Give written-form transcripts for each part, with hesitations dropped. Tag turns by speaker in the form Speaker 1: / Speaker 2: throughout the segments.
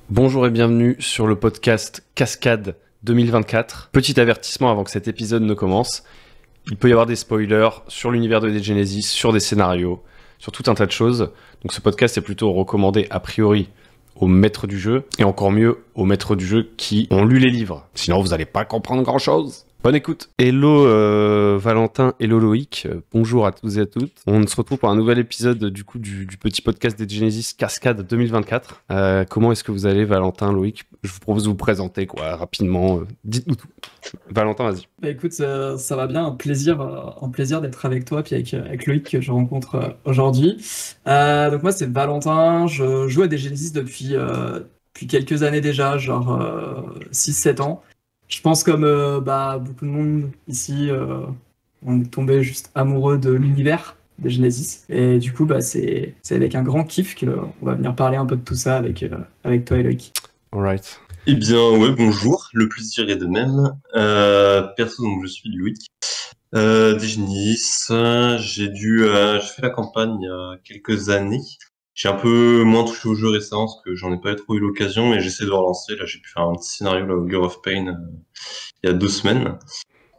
Speaker 1: Bonjour et bienvenue sur le podcast Cascade 2024. Petit avertissement avant que cet épisode ne commence. Il peut y avoir des spoilers sur l'univers de Genesis, sur des scénarios, sur tout un tas de choses. Donc ce podcast est plutôt recommandé a priori aux maîtres du jeu, et encore mieux aux maîtres du jeu qui ont lu les livres. Sinon vous n'allez pas comprendre grand chose. Bonne écoute. Hello Valentin, hello Loïc, bonjour à tous et à toutes. On se retrouve pour un nouvel épisode du petit podcast des Genesis Cascade 2024. Comment est-ce que vous allez Valentin, Loïc? Je vous propose de vous présenter rapidement. Dites-nous tout. Valentin, vas-y.
Speaker 2: Bah écoute, ça va bien, un plaisir d'être avec toi, puis avec Loïc que je rencontre aujourd'hui. Donc moi c'est Valentin, je joue à des Genesis depuis quelques années déjà, genre 6-7 ans. Je pense comme beaucoup de monde ici, on est tombé juste amoureux de l'univers des Genesis. Et du coup c'est avec un grand kiff qu'on va venir parler un peu de tout ça avec toi et Loïc.
Speaker 1: Alright.
Speaker 3: Eh bien, ouais, bonjour, le plaisir est de même. Perso, donc je suis Louis, Digenis. J'ai fait la campagne il y a quelques années. J'ai un peu moins touché au jeu récemment parce que j'en ai pas trop eu l'occasion, mais j'essaie de relancer. Là, j'ai pu faire un petit scénario, là, au Gear of Pain, il y a 2 semaines.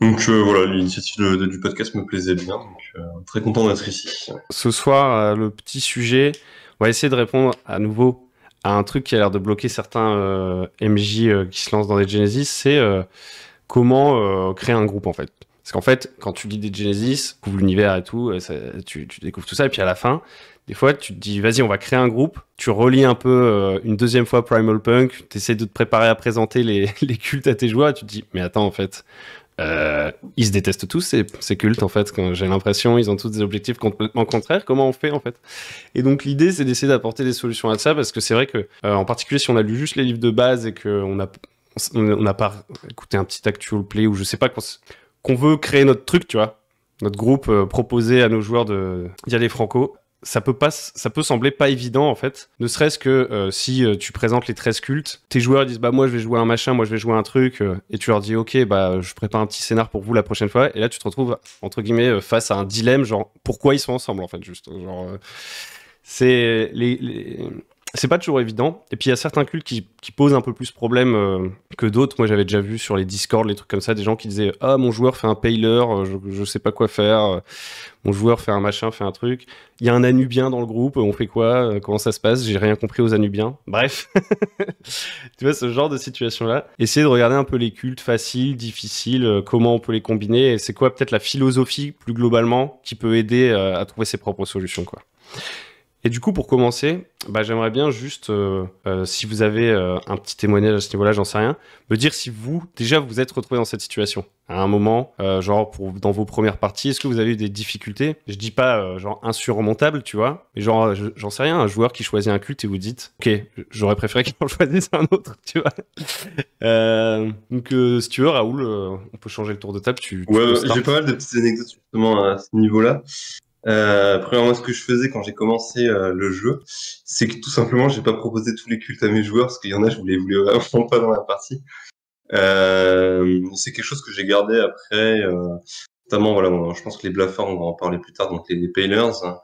Speaker 3: Donc voilà, l'initiative du podcast me plaisait bien, donc très content d'être ici.
Speaker 1: Ce soir, le petit sujet, on va essayer de répondre à nouveau à un truc qui a l'air de bloquer certains MJ qui se lancent dans des Genesis, c'est comment créer un groupe en fait. Parce qu'en fait, quand tu lis des Genesis, tu découvres l'univers et tout, tu découvres tout ça, et puis à la fin, des fois, tu te dis, vas-y, on va créer un groupe, tu relis un peu une deuxième fois Primal Punk, tu essaies de te préparer à présenter les cultes à tes joueurs, et tu te dis, mais attends, en fait, ils se détestent tous, ces cultes, en fait, quand j'ai l'impression, ils ont tous des objectifs complètement contraires, comment on fait, en fait? Et donc, l'idée, c'est d'essayer d'apporter des solutions à ça, parce que c'est vrai que, en particulier, si on a lu juste les livres de base et qu'on n'a pas écouté un petit actual play ou je sais pas qu'on veut créer notre truc, tu vois, notre groupe, proposer à nos joueurs d'y aller franco. Ça peut sembler pas évident en fait, ne serait-ce que si tu présentes les 13 cultes, tes joueurs disent bah moi je vais jouer un machin, moi je vais jouer un truc, et tu leur dis ok bah je prépare un petit scénar pour vous la prochaine fois, et là tu te retrouves entre guillemets face à un dilemme genre pourquoi ils sont ensemble en fait juste genre c'est c'est pas toujours évident. Et puis il y a certains cultes qui posent un peu plus problème que d'autres. Moi j'avais déjà vu sur les Discord, les trucs comme ça, des gens qui disaient ah mon joueur fait un paler, je sais pas quoi faire, mon joueur fait un machin, fait un truc. Il y a un Anubien dans le groupe, on fait quoi, comment ça se passe, j'ai rien compris aux Anubiens. Bref, tu vois ce genre de situation là. Essayez de regarder un peu les cultes faciles, difficiles, comment on peut les combiner, et c'est quoi peut-être la philosophie plus globalement qui peut aider à trouver ses propres solutions quoi. Et du coup, pour commencer, bah, j'aimerais bien juste, si vous avez un petit témoignage à ce niveau-là, j'en sais rien, me dire si vous, déjà, vous êtes retrouvé dans cette situation. À un moment, genre, dans vos premières parties, est-ce que vous avez eu des difficultés? Je dis pas, genre, insurmontables, tu vois, mais genre, j'en sais rien, un joueur qui choisit un culte et vous dites, ok, j'aurais préféré qu'il en choisisse un autre, tu vois. Donc, si tu veux, Raoul, on peut changer le tour de table, tu
Speaker 3: Ouais,
Speaker 1: peux start.
Speaker 3: j'ai pas mal de petites anecdotes justement à ce niveau-là. Premièrement, ce que je faisais quand j'ai commencé le jeu, c'est que tout simplement, j'ai pas proposé tous les cultes à mes joueurs parce qu'il y en a, je voulais vraiment pas dans la partie. C'est quelque chose que j'ai gardé après, notamment voilà, bon, je pense que les Blaffers, on va en parler plus tard, donc les Pailers, hein,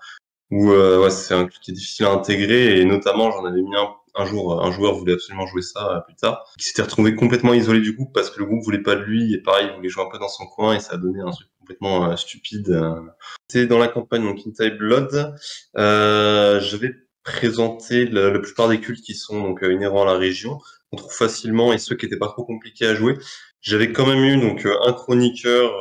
Speaker 3: où ouais, c'est un culte qui est difficile à intégrer et notamment j'en avais mis un jour, un joueur voulait absolument jouer ça plus tard, qui s'était retrouvé complètement isolé du groupe parce que le groupe voulait pas de lui et pareil, il voulait jouer un peu dans son coin et ça a donné un truc complètement stupide. C'était dans la campagne donc Inside Blood. J'avais présenté la plupart des cultes qui sont donc inhérents à la région, qu'on trouve facilement et ceux qui étaient pas trop compliqués à jouer. J'avais quand même eu donc un chroniqueur,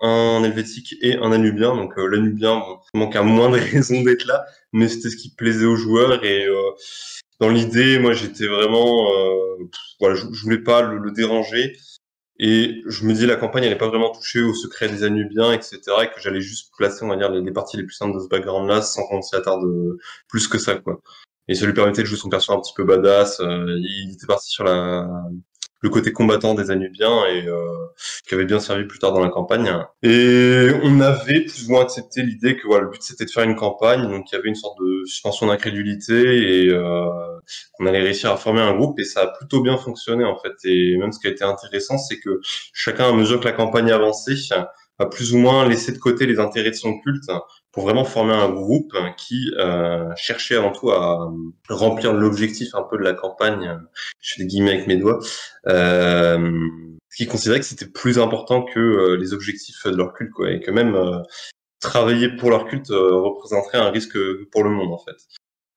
Speaker 3: un helvétique et un anubien. Donc l'anubien, bon, il manque à moins de raisons d'être là, mais c'était ce qui plaisait aux joueurs et dans l'idée, moi j'étais vraiment, voilà, je voulais pas le déranger. Et je me dis la campagne elle n'est pas vraiment touchée au secret des Anubiens, etc. Et que j'allais juste placer, on va dire, les parties les plus simples de ce background-là sans qu'on s'y attarde plus que ça, quoi. Et ça lui permettait de jouer son perso un petit peu badass. Il était parti sur le côté combattant des Anubiens et qui avait bien servi plus tard dans la campagne. Et on avait plus ou moins accepté l'idée que voilà, le but c'était de faire une campagne, donc il y avait une sorte de suspension d'incrédulité et on allait réussir à former un groupe et ça a plutôt bien fonctionné en fait. Et même ce qui a été intéressant, c'est que chacun, à mesure que la campagne avançait, va plus ou moins laisser de côté les intérêts de son culte pour vraiment former un groupe qui cherchait avant tout à remplir l'objectif un peu de la campagne, je fais des guillemets avec mes doigts, qui considérait que c'était plus important que les objectifs de leur culte, quoi, et que même travailler pour leur culte représenterait un risque pour le monde, en fait.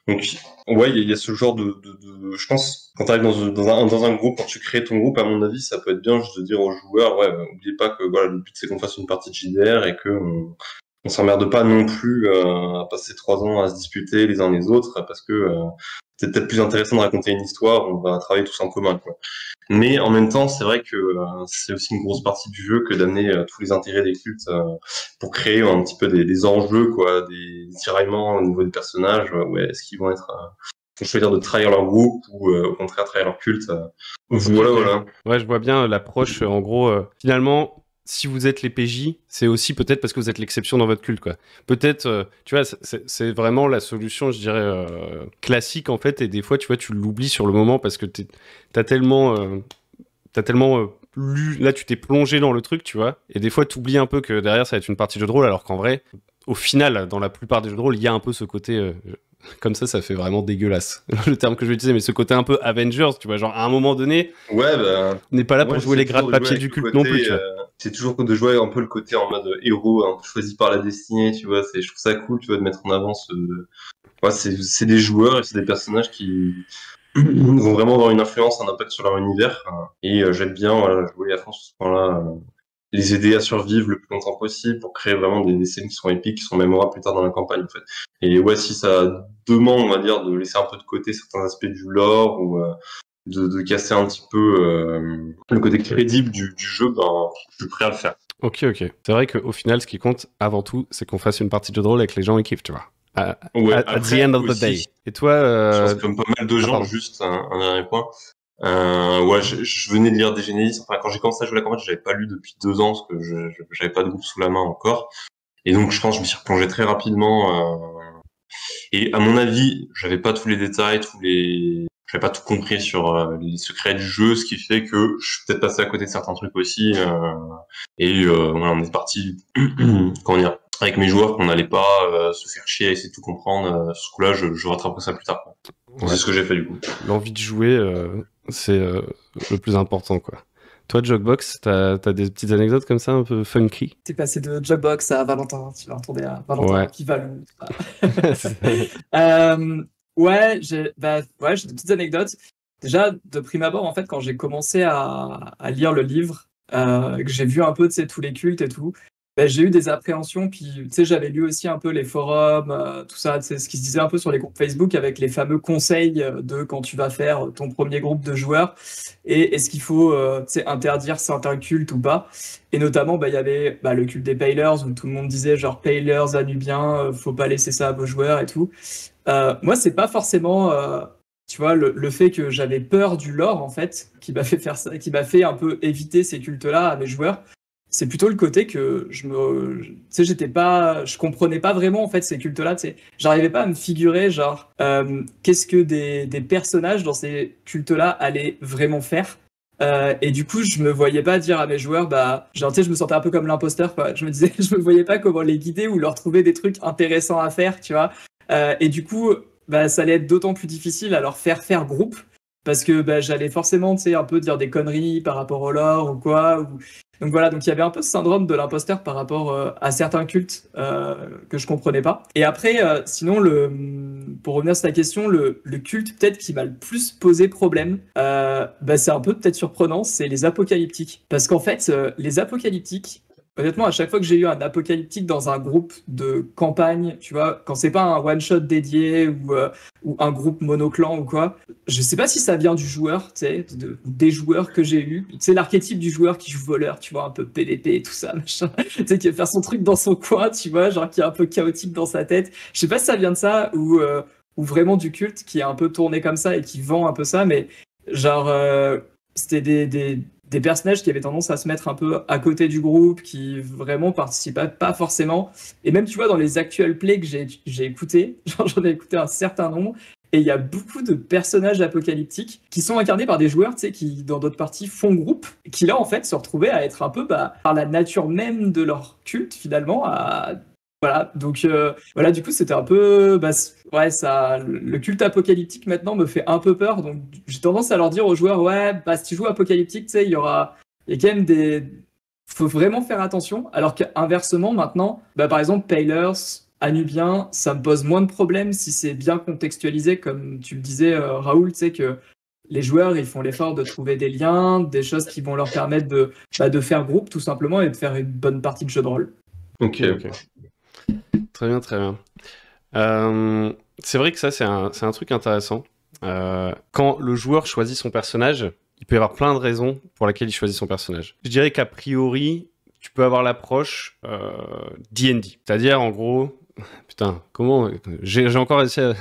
Speaker 3: Donc, ouais, il y a ce genre je pense, quand tu arrives dans un groupe, quand tu crées ton groupe, à mon avis, ça peut être bien juste de dire aux joueurs, ouais, oubliez pas que voilà, le but c'est qu'on fasse une partie de JDR et que on s'emmerde pas non plus à passer 3 ans à se disputer les uns les autres, parce que c'est peut-être plus intéressant de raconter une histoire, on va travailler tous en commun, quoi. Mais en même temps, c'est vrai que c'est aussi une grosse partie du jeu que d'amener tous les intérêts des cultes pour créer un petit peu des enjeux, quoi, des tiraillements au niveau des personnages. Ouais, est-ce qu'ils vont choisir de trahir leur groupe ou au contraire trahir leur culte. Voilà.
Speaker 1: Ouais, je vois bien l'approche. En gros, finalement, si vous êtes les PJ, c'est aussi peut-être parce que vous êtes l'exception dans votre culte, quoi. Peut-être, tu vois, c'est vraiment la solution, je dirais, classique, en fait, et des fois, tu vois, tu l'oublies sur le moment parce que t'as tellement lu, là, tu t'es plongé dans le truc, tu vois, et des fois, t'oublies un peu que derrière, ça va être une partie de jeu de rôle, alors qu'en vrai, au final, dans la plupart des jeux de rôle, il y a un peu ce côté... comme ça fait vraiment dégueulasse, le terme que je vais utiliser, mais ce côté un peu Avengers, tu vois, genre à un moment donné,
Speaker 3: ouais, bah,
Speaker 1: on n'est pas là pour jouer les gras de papier du culte non plus, tu vois.
Speaker 3: C'est toujours de jouer un peu le côté en mode héros, un peu choisi par la destinée, tu vois, je trouve ça cool, tu vois, de mettre en avant ouais, c'est des joueurs et c'est des personnages qui vont vraiment avoir une influence, un impact sur leur univers, et j'aime bien, voilà, jouer à fond sur ce point-là, les aider à survivre le plus longtemps possible pour créer vraiment des scènes qui sont épiques, qui sont mémorables plus tard dans la campagne, en fait. Et ouais, si ça demande, on va dire, de laisser un peu de côté certains aspects du lore ou de casser un petit peu le côté crédible du jeu, ben, je suis prêt à le faire.
Speaker 1: Ok. C'est vrai qu'au final, ce qui compte avant tout, c'est qu'on fasse une partie de jeu de rôle avec les gens qui kiffent, tu vois. At the end of the day. Et toi,
Speaker 3: je pense comme pas mal de gens, juste un dernier point. Ouais, je venais de lire des Genesis. Enfin, quand j'ai commencé à jouer à la campagne, j'avais pas lu depuis 2 ans parce que j'avais pas de groupe sous la main encore. Et donc, je pense que je me suis replongé très rapidement. Et à mon avis, j'avais pas tous les détails, j'avais pas tout compris sur les secrets du jeu, ce qui fait que je suis peut-être passé à côté de certains trucs aussi. Voilà, on est parti, comment dire, avec mes joueurs qu'on n'allait pas se faire chier à essayer de tout comprendre. Ce coup-là, je rattraperai ça plus tard, quoi. Ouais. C'est ce que j'ai fait du coup.
Speaker 1: L'envie de jouer, c'est le plus important, quoi. Toi, Jogbox, t'as des petites anecdotes comme ça, un peu funky?
Speaker 2: T'es passé de Jogbox à Valentin, tu vas retourner à Valentin qui va le... ouais, j'ai des petites anecdotes. Déjà, de prime abord, en fait, quand j'ai commencé à lire le livre, que j'ai vu un peu, tu sais, tous les cultes et tout, j'ai eu des appréhensions, puis tu sais, j'avais lu aussi un peu les forums, tout ça, tu sais, ce qui se disait un peu sur les groupes Facebook avec les fameux conseils de quand tu vas faire ton premier groupe de joueurs et est-ce qu'il faut tu sais, interdire certains cultes ou pas. Et notamment, il y avait le culte des Paylers où tout le monde disait genre Paylers, Anubiens, faut pas laisser ça à vos joueurs et tout. Moi, c'est pas forcément... tu vois, le fait que j'avais peur du lore, en fait, qui m'a fait faire ça, qui m'a fait un peu éviter ces cultes-là à mes joueurs. C'est plutôt le côté que je comprenais pas vraiment en fait ces cultes-là. Tu sais, j'arrivais pas à me figurer genre qu'est-ce que des personnages dans ces cultes-là allaient vraiment faire. Et du coup, je me voyais pas dire à mes joueurs, genre, tu sais, je me sentais un peu comme l'imposteur, quoi. Je me disais, je me voyais pas comment les guider ou leur trouver des trucs intéressants à faire, tu vois. Et du coup, ça allait être d'autant plus difficile à leur faire groupe. Parce que j'allais forcément, tu sais, un peu dire des conneries par rapport au lore ou quoi. Donc voilà, donc il y avait un peu ce syndrome de l'imposteur par rapport à certains cultes que je comprenais pas. Et après, sinon, pour revenir sur ta question, le culte peut-être qui m'a le plus posé problème, c'est un peu peut-être surprenant, c'est les apocalyptiques. Parce qu'en fait, les apocalyptiques, honnêtement, à chaque fois que j'ai eu un apocalyptique dans un groupe de campagne, tu vois, quand c'est pas un one-shot dédié ou un groupe monoclan ou quoi, je sais pas si ça vient du joueur, tu sais, des joueurs que j'ai eu. Tu sais, l'archétype du joueur qui joue voleur, tu vois, un peu PVP et tout ça, machin. Tu sais, qui va faire son truc dans son coin, tu vois, genre qui est un peu chaotique dans sa tête. Je sais pas si ça vient de ça ou vraiment du culte qui est un peu tourné comme ça et qui vend un peu ça, mais genre, c'était des personnages qui avaient tendance à se mettre un peu à côté du groupe, qui vraiment participaient pas forcément. Et même, tu vois, dans les actuels plays que j'ai écoutés, j'en ai écouté un certain nombre, Et il y a beaucoup de personnages apocalyptiques qui sont incarnés par des joueurs, tu sais, qui dans d'autres parties font groupe, qui là en fait se retrouvaient à être un peu par la nature même de leur culte finalement. Voilà, donc voilà, du coup c'était un peu, ouais, ça, le culte apocalyptique maintenant me fait un peu peur, donc j'ai tendance à leur dire aux joueurs, ouais, si tu joues apocalyptique, tu sais, il y a quand même faut vraiment faire attention, alors qu'inversement maintenant, par exemple Paylors, Anubien, ça me pose moins de problèmes si c'est bien contextualisé, comme tu le disais, Raoul, tu sais que les joueurs, ils font l'effort de trouver des liens, des choses qui vont leur permettre de faire groupe tout simplement et de faire une bonne partie de jeu de rôle.
Speaker 1: Ok. Très bien, très bien. C'est vrai que ça, c'est un truc intéressant. Quand le joueur choisit son personnage, il peut y avoir plein de raisons pour lesquelles il choisit son personnage. Je dirais qu'a priori, tu peux avoir l'approche D&D. C'est-à-dire, en gros... Putain, comment... J'ai encore essayé...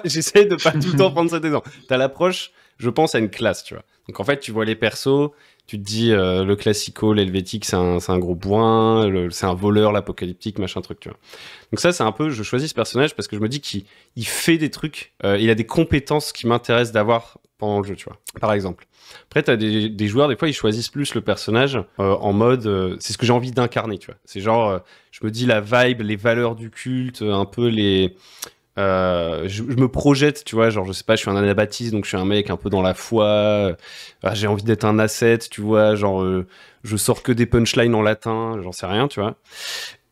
Speaker 1: J'essaie de pas tout le temps prendre cet exemple. T'as l'approche, je pense, à une classe, tu vois. Donc, en fait, tu vois les persos... Tu te dis, le classico, l'helvétique, c'est un gros bourrin, c'est un voleur, l'apocalyptique, machin truc, tu vois. Donc ça, c'est un peu, je choisis ce personnage parce que je me dis qu'il fait des trucs, il a des compétences qui m'intéressent d'avoir pendant le jeu, tu vois. Par exemple. Après, t'as des joueurs, des fois, ils choisissent plus le personnage en mode, c'est ce que j'ai envie d'incarner, tu vois. C'est genre, je me dis la vibe, les valeurs du culte, un peu les... je me projette, tu vois, genre je sais pas, je suis un anabaptiste, donc je suis un mec un peu dans la foi, j'ai envie d'être un ascète, tu vois, genre je sors que des punchlines en latin, j'en sais rien, tu vois.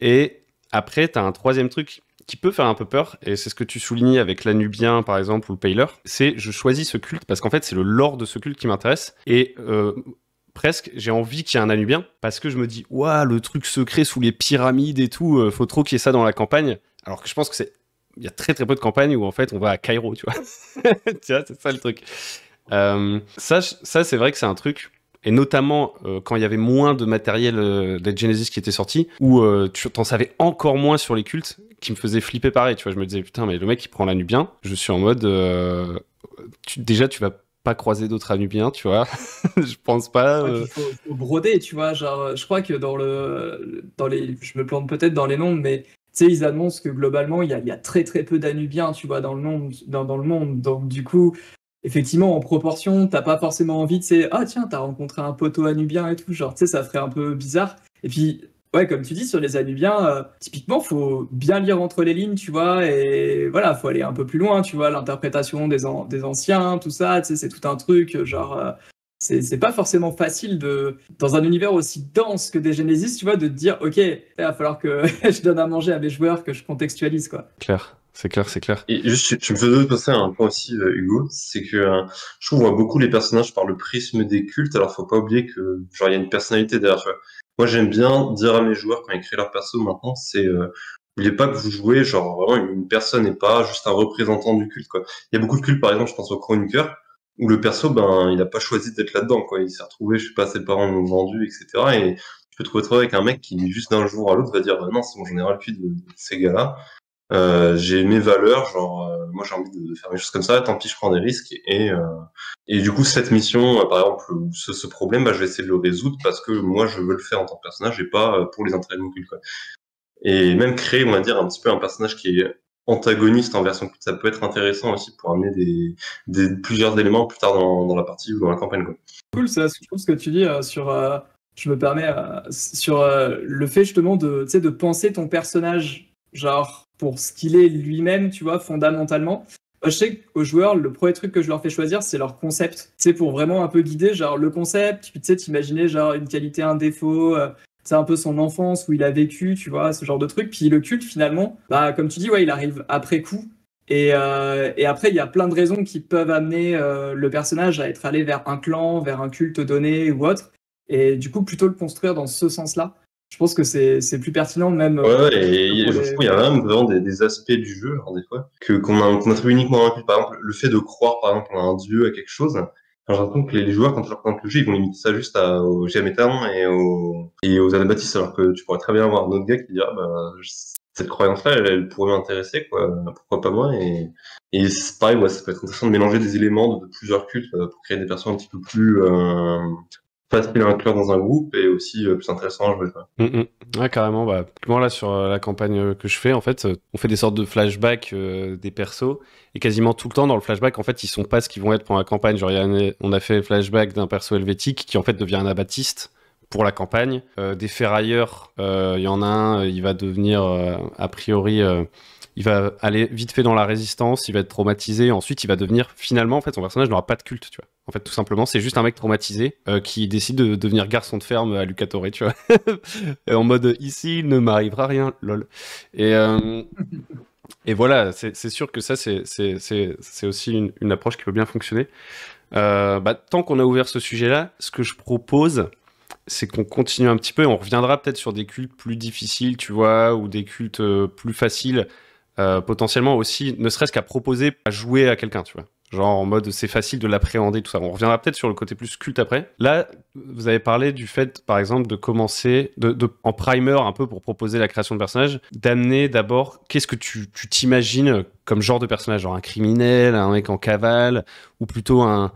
Speaker 1: Et après, t'as un troisième truc qui peut faire un peu peur, et c'est ce que tu soulignes avec l'Anubien, par exemple, ou le Paylor, c'est je choisis ce culte, parce qu'en fait, c'est le lore de ce culte qui m'intéresse, et presque, j'ai envie qu'il y ait un Anubien, parce que je me dis, ouah, le truc secret sous les pyramides et tout, faut trop qu'il y ait ça dans la campagne, alors que je pense que il y a très très peu de campagnes où en fait on va à Cairo, tu vois. Tu vois, c'est ça le truc. Ça c'est vrai que c'est un truc, et notamment quand il y avait moins de matériel de Genesis qui était sorti, où tu t'en savais encore moins sur les cultes, qui me faisait flipper pareil, tu vois. Je me disais, putain, mais le mec il prend l'Anubien, je suis en mode, déjà tu vas pas croiser d'autres Anubiens, tu vois. Je pense pas.
Speaker 2: Il faut broder, tu vois. Genre, je crois que je me plante peut-être dans les nombres, mais tu sais, ils annoncent que globalement, il y a très très peu d'Anubiens, tu vois, dans le monde. Donc, du coup, effectivement, en proportion, t'as pas forcément envie de, ah tiens, t'as rencontré un poteau Anubien et tout. Genre, tu sais, ça ferait un peu bizarre. Et puis, ouais, comme tu dis, sur les Anubiens, typiquement, faut bien lire entre les lignes, tu vois, et voilà, faut aller un peu plus loin, tu vois, l'interprétation des anciens, tout ça, tu sais, c'est tout un truc, genre. C'est pas forcément facile dans un univers aussi dense que des Genesis, tu vois, de te dire, ok, il va falloir que je donne à manger à mes joueurs, que je contextualise, quoi.
Speaker 1: C'est clair.
Speaker 3: Et juste, tu me faisais passer un point aussi, Hugo, c'est que je trouve qu'on voit beaucoup les personnages par le prisme des cultes, alors faut pas oublier que genre il y a une personnalité derrière, tu vois. Moi j'aime bien dire à mes joueurs quand ils créent leur perso maintenant, c'est n'oubliez pas que vous jouez genre vraiment une personne et pas juste un représentant du culte, quoi. Il y a beaucoup de cultes, par exemple, je pense au chroniqueur, où le perso, ben, il a pas choisi d'être là-dedans, quoi. Il s'est retrouvé, je sais pas, ses parents l'ont vendu, etc. Et tu peux te retrouver avec un mec qui, juste d'un jour à l'autre, va dire, non, c'est bon, j'en ai ras le cul de ces gars-là. J'ai mes valeurs, genre, moi j'ai envie de faire des choses comme ça, tant pis, je prends des risques. Et du coup, cette mission, par exemple, ou ce problème, bah, je vais essayer de le résoudre parce que moi, je veux le faire en tant que personnage et pas pour les intérêts de mon culte, quoi. Et même créer, on va dire, un petit peu un personnage qui est antagoniste en version culte, ça peut être intéressant aussi pour amener plusieurs éléments plus tard dans la partie ou dans la campagne, quoi.
Speaker 2: Cool, ça, je trouve ce que tu dis je me permets, sur le fait justement tu sais, de penser ton personnage, genre, pour ce qu'il est lui-même, tu vois, fondamentalement. Moi, je sais qu'aux joueurs, le premier truc que je leur fais choisir, c'est leur concept. Tu sais, pour vraiment un peu guider, genre, le concept, puis tu sais, t'imaginer, genre, une qualité, un défaut, c'est un peu son enfance, où il a vécu, tu vois, ce genre de truc. Puis le culte, finalement, comme tu dis, ouais, il arrive après coup. Et après, il y a plein de raisons qui peuvent amener le personnage à être allé vers un clan, vers un culte donné ou autre. Et du coup, plutôt le construire dans ce sens-là. Je pense que c'est plus pertinent même.
Speaker 3: Ouais, et je trouve qu'il y a même vraiment des aspects du jeu, genre des fois, qu'on attribue uniquement à un culte. Par exemple, le fait de croire, par exemple, à un dieu, à quelque chose. J'ai l'impression que les joueurs, quand ils leur présentent le jeu, ils vont limiter ça juste aux géométans et aux anabaptistes, alors que tu pourrais très bien avoir un autre gars qui dit, ah, bah, cette croyance-là, elle pourrait m'intéresser, quoi. Pourquoi pas moi? Et c'est pareil, ouais, ça peut être intéressant de mélanger des éléments de plusieurs cultes pour créer des personnes un petit peu plus facile à inclure dans un groupe et aussi plus intéressant à jouer, quoi.
Speaker 1: Ouais, carrément. Bah, typiquement, là, sur la campagne que je fais, en fait, on fait des sortes de flashbacks des persos. Et quasiment tout le temps, dans le flashback, en fait, ils sont pas ce qu'ils vont être pendant la campagne. Genre, on a fait le flashback d'un perso helvétique qui, en fait, devient un abattiste pour la campagne. Des ferrailleurs, il y en a un, il va devenir, a priori... il va aller vite fait dans la résistance, il va être traumatisé, ensuite il va devenir, finalement, en fait, son personnage n'aura pas de culte, tu vois. En fait, tout simplement, c'est juste un mec traumatisé qui décide de devenir garçon de ferme à Lucatore, tu vois. En mode, ici, il ne m'arrivera rien, lol. Et, euh, et voilà, c'est sûr que ça, c'est aussi une approche qui peut bien fonctionner. Tant qu'on a ouvert ce sujet-là, ce que je propose, c'est qu'on continue un petit peu et on reviendra peut-être sur des cultes plus difficiles, tu vois, ou des cultes plus faciles, potentiellement aussi, ne serait-ce qu'à proposer à jouer à quelqu'un, tu vois. Genre en mode c'est facile de l'appréhender, tout ça. On reviendra peut-être sur le côté plus culte après. Là, vous avez parlé du fait, par exemple, de commencer en primer un peu pour proposer la création de personnages, d'amener d'abord qu'est-ce que tu t'imagines comme genre de personnage, genre un criminel, un mec en cavale, ou plutôt un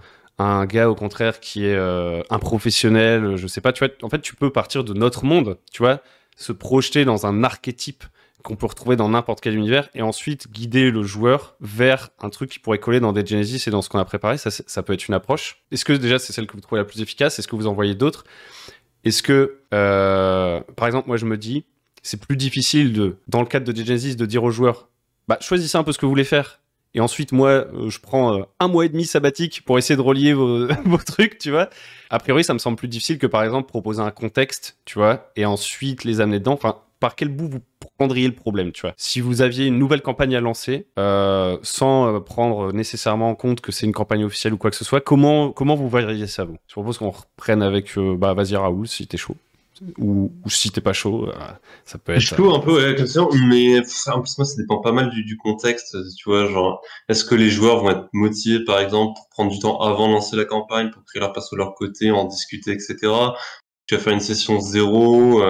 Speaker 1: gars au contraire qui est un professionnel, je sais pas, tu vois, en fait tu peux partir de notre monde, tu vois, se projeter dans un archétype qu'on peut retrouver dans n'importe quel univers et ensuite guider le joueur vers un truc qui pourrait coller dans Dead Genesis et dans ce qu'on a préparé. Ça peut être une approche. Est-ce que déjà c'est celle que vous trouvez la plus efficace? Est-ce que vous en voyez d'autres? Est-ce que, par exemple, moi je me dis, c'est plus difficile dans le cadre de Dead Genesis de dire aux joueurs, bah choisissez un peu ce que vous voulez faire. Et ensuite, moi, je prends 1 mois et demi sabbatique pour essayer de relier vos trucs, tu vois. A priori, ça me semble plus difficile que, par exemple, proposer un contexte, tu vois, et ensuite les amener dedans. Enfin, par quel bout vous prendriez le problème, tu vois? Si vous aviez une nouvelle campagne à lancer, sans prendre nécessairement en compte que c'est une campagne officielle ou quoi que ce soit, comment vous verriez ça, vous? Je propose qu'on reprenne avec, vas-y Raoul, si t'es chaud. Ou si t'es pas chaud, ça peut être...
Speaker 3: Je trouve un peu, ouais, comme ça, mais en plus, moi, ça dépend pas mal du contexte, tu vois, genre, est-ce que les joueurs vont être motivés, par exemple, pour prendre du temps avant de lancer la campagne, pour créer leur perso de leur côté, en discuter, etc. Tu vas faire une session 0,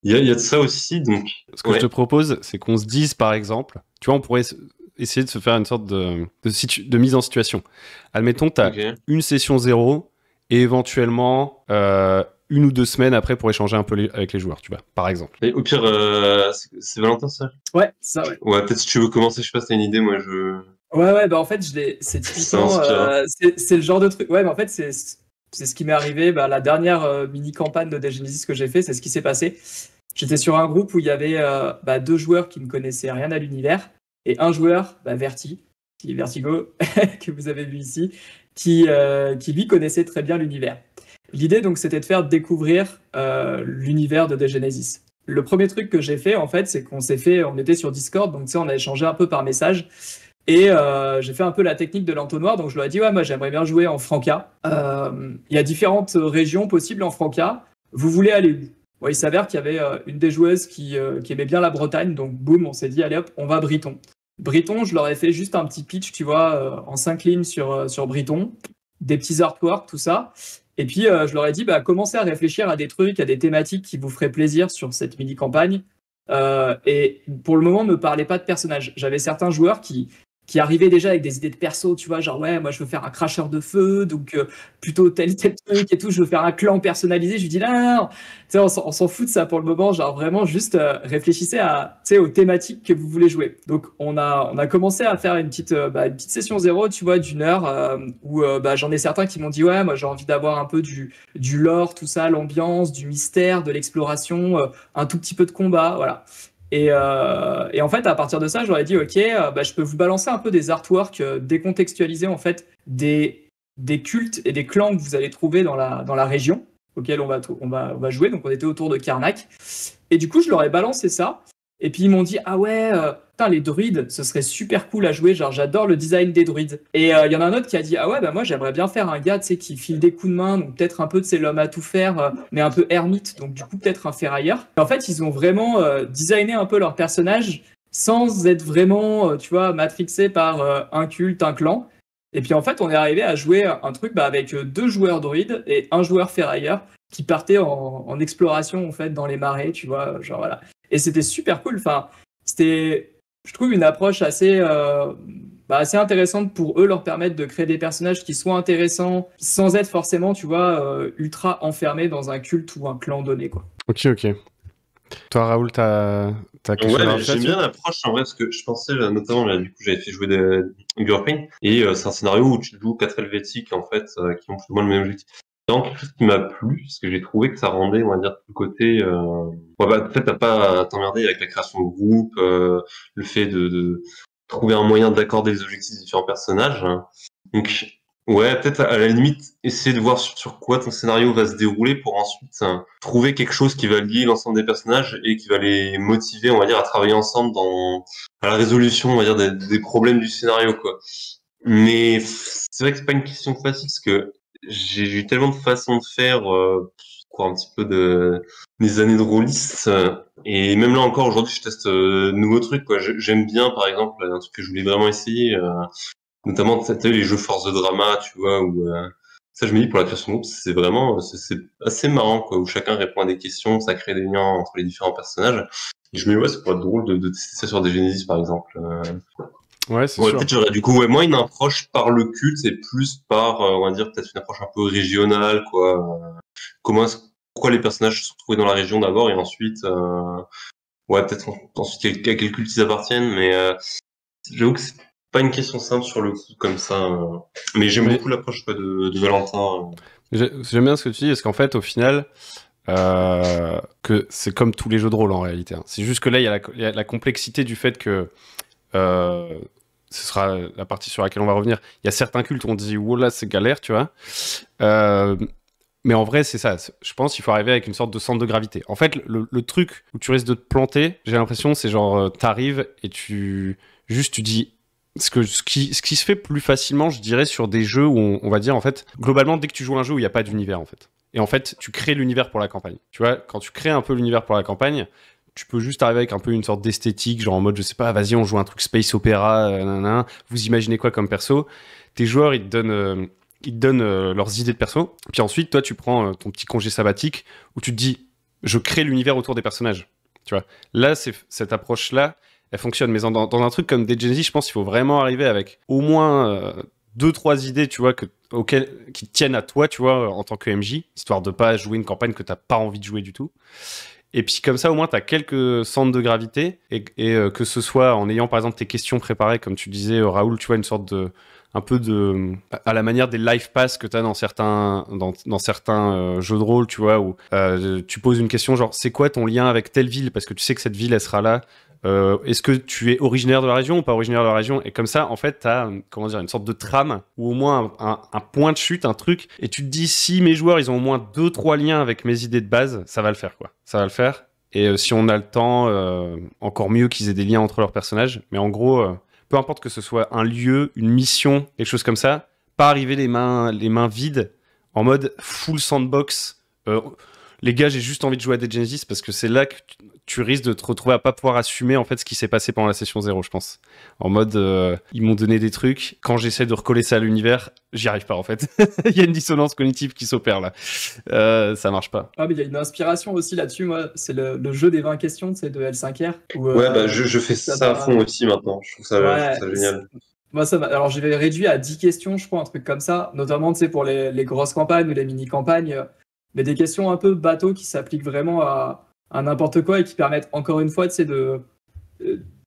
Speaker 3: il y a de ça aussi, donc...
Speaker 1: Ce que je te propose, c'est qu'on se dise, par exemple, tu vois, on pourrait essayer de se faire une sorte de mise en situation. Admettons, t'as une session 0 et éventuellement... 1 ou 2 semaines après pour échanger un peu avec les joueurs, tu vois, par exemple.
Speaker 3: Et au pire, c'est Valentin, ça?
Speaker 2: Ouais, ça, ouais.
Speaker 3: Ouais, peut-être si tu veux commencer, je sais pas si t'as une idée, moi
Speaker 2: Ouais, bah en fait, c'est typiquement... c'est le genre de truc... Ouais, mais en fait, c'est ce qui m'est arrivé, la dernière mini-campagne de Dead Genesis que j'ai fait, c'est ce qui s'est passé. J'étais sur un groupe où il y avait 2 joueurs qui ne connaissaient rien à l'univers et un joueur, Vertigo, que vous avez vu ici, qui lui connaissait très bien l'univers. L'idée, donc, c'était de faire découvrir l'univers de Dead Genesis. Le premier truc que j'ai fait, en fait, c'est on était sur Discord, donc tu sais, on a échangé un peu par message. Et j'ai fait un peu la technique de l'entonnoir, donc je leur ai dit, ouais, moi j'aimerais bien jouer en Franca. Il y a différentes régions possibles en Franca. Vous voulez aller où? Bon, il s'avère qu'il y avait une des joueuses qui aimait bien la Bretagne, donc boum, on s'est dit, allez hop, on va à Briton. Briton, je leur ai fait juste un petit pitch, tu vois, en 5 lignes sur Briton, des petits artworks, tout ça. Et puis, je leur ai dit, commencez à réfléchir à des trucs, à des thématiques qui vous feraient plaisir sur cette mini-campagne. Et pour le moment, ne me parlez pas de personnages. J'avais certains joueurs qui arrivaient déjà avec des idées de perso, tu vois, genre, ouais, moi, je veux faire un cracheur de feu, donc plutôt tel truc et tout, je veux faire un clan personnalisé. Je lui dis, non. Tu sais, on s'en fout de ça pour le moment, genre, vraiment, juste réfléchissez aux thématiques que vous voulez jouer. Donc, on a commencé à faire une petite session 0, tu vois, d'1 heure, où j'en ai certains qui m'ont dit, ouais, moi, j'ai envie d'avoir un peu du lore, tout ça, l'ambiance, du mystère, de l'exploration, un tout petit peu de combat, voilà. Et en fait, à partir de ça, j'aurais dit, ok, je peux vous balancer un peu des artworks décontextualisés, en fait, des cultes et des clans que vous allez trouver dans la région auquel on va jouer. Donc, on était autour de Karnak. Et du coup, je leur ai balancé ça. Et puis, ils m'ont dit, ah ouais, putain, les druides, ce serait super cool à jouer. Genre, j'adore le design des druides. Et il y en a un autre qui a dit, ah ouais, moi, j'aimerais bien faire un gars, tu sais, qui file des coups de main. Donc, peut-être un peu, de l'homme à tout faire, mais un peu ermite. Donc, du coup, peut-être un ferrailleur. Et en fait, ils ont vraiment designé un peu leur personnage sans être vraiment, tu vois, matrixé par un culte, un clan. Et puis, en fait, on est arrivé à jouer un truc avec 2 joueurs druides et 1 joueur ferrailleur qui partait en exploration, en fait, dans les marais, tu vois, genre, voilà. Et c'était super cool. Enfin, c'était, je trouve, une approche assez assez intéressantes pour eux, leur permettre de créer des personnages qui soient intéressants sans être forcément, tu vois, ultra enfermés dans un culte ou un clan donné, quoi.
Speaker 1: Ok. Toi, Raoul, t'as quelque chose à
Speaker 3: Ouais,
Speaker 1: rajouter
Speaker 3: j'aime
Speaker 1: là-dessus?
Speaker 3: bien l'approche en vrai, parce que je pensais, notamment, là, du coup, j'avais fait jouer de Girlfriend, et c'est un scénario où tu joues 4 Helvétiques, en fait, qui ont plus ou moins le même objectif. C'est vraiment quelque chose qui m'a plu, parce que j'ai trouvé que ça rendait, on va dire, tout le côté... Ouais, bah, en fait, t'as pas à t'emmerder avec la création de groupe, le fait de trouver un moyen d'accorder les objectifs des différents personnages, hein. Donc, ouais, peut-être à la limite, essayer de voir sur quoi ton scénario va se dérouler pour ensuite trouver quelque chose qui va lier l'ensemble des personnages et qui va les motiver, on va dire, à travailler ensemble à la résolution, on va dire, des problèmes du scénario, quoi. Mais c'est vrai que c'est pas une question facile parce que j'ai eu tellement de façons de faire, quoi, un petit peu des années de rôliste. Et même là encore, aujourd'hui, je teste de nouveaux trucs, quoi. J'aime bien, par exemple, un truc que je voulais vraiment essayer, notamment, t'as vu les jeux force de drama, tu vois, où ça, je me dis, pour la création de groupe, c'est vraiment, c'est assez marrant, quoi, où chacun répond à des questions, ça crée des liens entre les différents personnages. Et je me dis, ouais, ça pourrait être drôle de tester ça sur des Genesis, par exemple.
Speaker 1: Ouais, c'est
Speaker 3: Ouais,
Speaker 1: sûr.
Speaker 3: peut-être j'aurais du coup, ouais, moins une approche par le culte et plus par, on va dire, peut-être une approche un peu régionale, quoi. Pourquoi les personnages se sont trouvés dans la région d'abord et ensuite, ouais, peut-être ensuite à quel culte ils appartiennent, mais j'avoue que c'est pas une question simple sur le coup comme ça. Mais j'aime
Speaker 1: Mais
Speaker 3: beaucoup l'approche quoi, de Valentin.
Speaker 1: j'aime bien ce que tu dis, parce qu'en fait, au final, que c'est comme tous les jeux de rôle en réalité, hein. C'est juste que là, il y a la complexité du fait que ce sera la partie sur laquelle on va revenir. Il y a certains cultes où on dit, oh là, c'est galère, tu vois. Mais en vrai, c'est ça. Je pense qu'il faut arriver avec une sorte de centre de gravité. En fait, le truc où tu risques de te planter, j'ai l'impression, c'est genre, t'arrives et tu dis. Ce qui se fait plus facilement, je dirais, sur des jeux où on va dire, en fait, globalement, dès que tu joues un jeu où il n'y a pas d'univers, en fait. Et en fait, tu crées l'univers pour la campagne. Tu vois, quand tu crées un peu l'univers pour la campagne, tu peux juste arriver avec un peu une sorte d'esthétique, genre en mode, je sais pas, vas-y, on joue un truc space opéra, nanana. Vous imaginez quoi comme perso? Tes joueurs, ils te donnent leurs idées de perso. Puis ensuite, toi, tu prends ton petit congé sabbatique où tu te dis, je crée l'univers autour des personnages. Tu vois, là, cette approche-là, elle fonctionne. Mais dans un truc comme Dead Genesis, je pense qu'il faut vraiment arriver avec au moins 2-3 idées, tu vois, qui tiennent à toi, tu vois, en tant que MJ, histoire de pas jouer une campagne que t'as pas envie de jouer du tout. Et puis comme ça, au moins, tu as quelques centres de gravité, et que ce soit en ayant, par exemple, tes questions préparées, comme tu disais, Raoul, tu vois, une sorte de... un peu de... à la manière des life pass que tu as dans certains jeux de rôle, tu vois, où tu poses une question genre, c'est quoi ton lien avec telle ville? Parce que tu sais que cette ville, elle sera là. Est-ce que tu es originaire de la région ou pas originaire de la région? Et comme ça, en fait, t'as, comment dire, une sorte de trame ou au moins un point de chute, un truc. Et tu te dis, si mes joueurs, ils ont au moins 2-3 liens avec mes idées de base, ça va le faire, quoi. Ça va le faire. Et si on a le temps, encore mieux qu'ils aient des liens entre leurs personnages. Mais en gros, peu importe que ce soit un lieu, une mission, quelque chose comme ça, pas arriver les mains vides, en mode full sandbox. Les gars, j'ai juste envie de jouer à Dead Genesis parce que c'est là que tu risques de te retrouver à pas pouvoir assumer en fait ce qui s'est passé pendant la session 0, je pense. En mode, ils m'ont donné des trucs. Quand j'essaie de recoller ça à l'univers, j'y arrive pas en fait. Il y a une dissonance cognitive qui s'opère là. Ça marche pas.
Speaker 2: Ah, mais il y a une inspiration aussi là-dessus, moi. C'est le jeu des 20 questions, c'est de L5R. Où,
Speaker 3: Ouais, bah je fais ça à fond aussi maintenant. Je trouve ça génial.
Speaker 2: Moi, alors, je vais réduire à 10 questions, je crois, un truc comme ça. Notamment, tu sais, pour les grosses campagnes ou les mini-campagnes. Mais des questions un peu bateau qui s'appliquent vraiment à n'importe quoi et qui permettent, encore une fois, tu sais,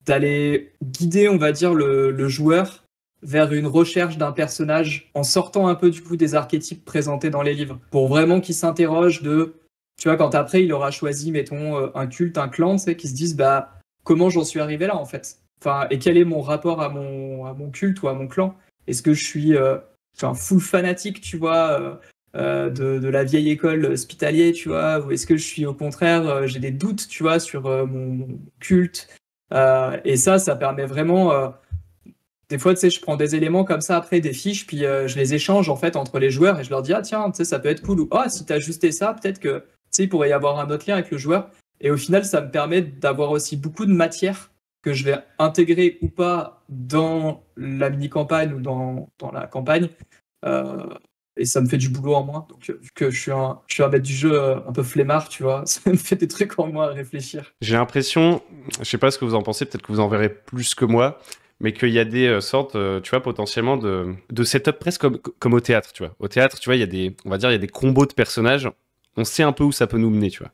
Speaker 2: d'aller guider, on va dire, le joueur vers une recherche d'un personnage en sortant un peu, du coup, des archétypes présentés dans les livres. Pour vraiment qu'il s'interroge tu vois, quand après, il aura choisi, mettons, un culte, un clan, tu sais, qui se disent, bah, comment j'en suis arrivé là, en fait? Enfin, et quel est mon rapport à mon culte ou à mon clan? Est-ce que je suis un full fanatique, tu vois, de la vieille école hospitalier, tu vois, ou est-ce que je suis au contraire, j'ai des doutes, tu vois, sur mon culte. Et ça permet vraiment... des fois, tu sais, je prends des éléments comme ça après, des fiches, puis je les échange en fait entre les joueurs et je leur dis, ah tiens, tu sais, ça peut être cool, ou ah, si t'as ajusté ça, peut-être que, tu sais, il pourrait y avoir un autre lien avec le joueur. Et au final, ça me permet d'avoir aussi beaucoup de matière que je vais intégrer ou pas dans la mini-campagne ou dans la campagne. Et ça me fait du boulot en moins. Donc, vu que je suis un maître du jeu un peu flemmard, tu vois, ça me fait des trucs en moins à réfléchir.
Speaker 1: J'ai l'impression, je sais pas ce que vous en pensez, peut-être que vous en verrez plus que moi, mais qu'il y a des sortes, tu vois, potentiellement de setup presque comme au théâtre, tu vois. Au théâtre, tu vois, on va dire, il y a des combos de personnages. On sait un peu où ça peut nous mener, tu vois.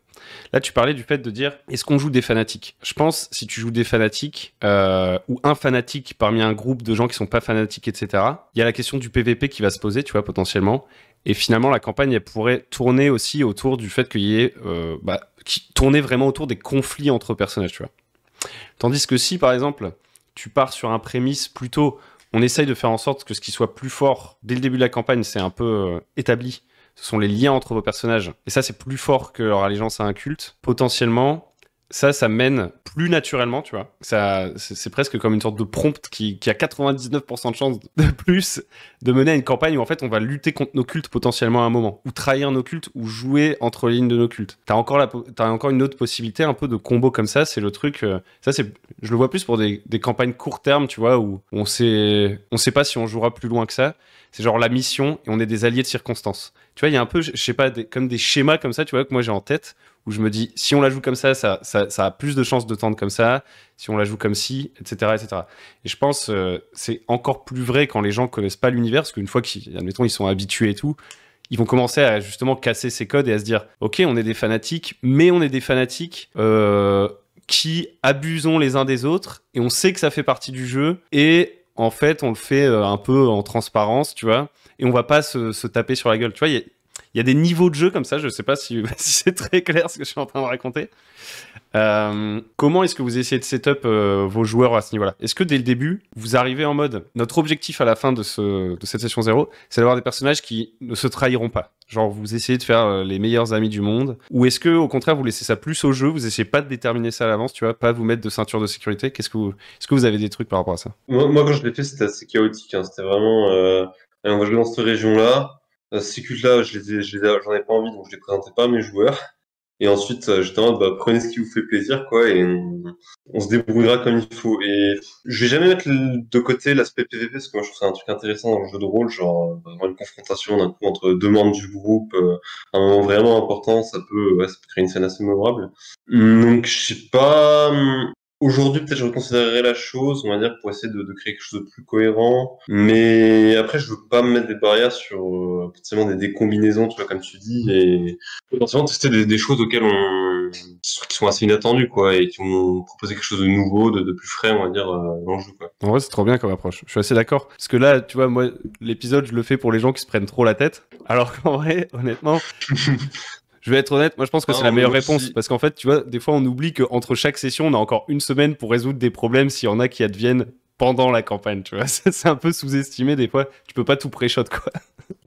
Speaker 1: Là, tu parlais du fait de dire, est-ce qu'on joue des fanatiques? Je pense, si tu joues des fanatiques, ou un fanatique parmi un groupe de gens qui sont pas fanatiques, etc., il y a la question du PVP qui va se poser, tu vois, potentiellement. Et finalement, la campagne, elle pourrait tourner aussi autour du fait qu'il y ait, tourner vraiment autour des conflits entre personnages, tu vois. Tandis que si, par exemple, tu pars sur un prémisse plutôt, on essaye de faire en sorte que ce qui soit plus fort dès le début de la campagne, c'est un peu établi. Ce sont les liens entre vos personnages. Et ça, c'est plus fort que leur allégeance à un culte. Potentiellement, ça mène plus naturellement, tu vois. C'est presque comme une sorte de prompt qui a 99% de chance de plus de mener à une campagne où en fait on va lutter contre nos cultes potentiellement à un moment, ou trahir nos cultes, ou jouer entre les lignes de nos cultes. T'as encore une autre possibilité, un peu de combo comme ça, c'est le truc, je le vois plus pour des campagnes court terme, tu vois, où on sait pas si on jouera plus loin que ça. C'est genre la mission et on est des alliés de circonstance. Tu vois, il y a un peu, je sais pas, comme des schémas comme ça, tu vois, que moi j'ai en tête, où je me dis, si on la joue comme ça a plus de chances de tendre comme ça, si on la joue comme ci, etc., etc. Et je pense, c'est encore plus vrai quand les gens connaissent pas l'univers, parce qu'une fois admettons, ils sont habitués et tout, ils vont commencer à justement casser ces codes et à se dire, ok, on est des fanatiques, mais on est des fanatiques qui abusons les uns des autres, et on sait que ça fait partie du jeu, et en fait, on le fait un peu en transparence, tu vois, et on va pas se taper sur la gueule. Tu vois, il y a des niveaux de jeu comme ça, je sais pas si c'est très clair ce que je suis en train de raconter. Comment est-ce que vous essayez de setup vos joueurs à ce niveau-là? Est-ce que dès le début, vous arrivez en mode, notre objectif à la fin de cette session 0, c'est d'avoir des personnages qui ne se trahiront pas? Genre, vous essayez de faire les meilleurs amis du monde? Ou est-ce que, au contraire, vous laissez ça plus au jeu, vous essayez pas de déterminer ça à l'avance, tu vois, pas vous mettre de ceinture de sécurité? Est-ce que vous avez des trucs par rapport à ça?
Speaker 3: Moi, quand je l'ai fait, c'était assez chaotique, hein. C'était vraiment, allez, on va jouer dans cette région-là. Ces cultes-là, j'en ai pas envie, donc je les présentais pas à mes joueurs. Et ensuite, j'étais en mode, bah, prenez ce qui vous fait plaisir, quoi, et on se débrouillera comme il faut. Et je vais jamais mettre de côté l'aspect PVP, parce que moi, je trouve ça un truc intéressant dans le jeu de rôle, genre, avoir une confrontation d'un coup entre deux membres du groupe, à un moment vraiment important, ça peut créer une scène assez mémorable. Donc, je sais pas, aujourd'hui, peut-être je reconsidérerais la chose, on va dire, pour essayer de créer quelque chose de plus cohérent. Mais après, je veux pas me mettre des barrières sur potentiellement des combinaisons, tu vois, comme tu dis, et potentiellement tester des choses qui sont assez inattendues, quoi, et qui vont proposer quelque chose de nouveau, de plus frais, on va dire, dans le jeu, quoi.
Speaker 1: En vrai, c'est trop bien comme approche. Je suis assez d'accord. Parce que là, tu vois, moi, l'épisode, je le fais pour les gens qui se prennent trop la tête. Alors qu'en vrai, honnêtement, je vais être honnête, moi je pense que c'est la meilleure réponse. Parce qu'en fait, tu vois, des fois on oublie qu'entre chaque session, on a encore une semaine pour résoudre des problèmes s'il y en a qui adviennent pendant la campagne, tu vois. C'est un peu sous-estimé des fois. Tu peux pas tout pré-shot, quoi.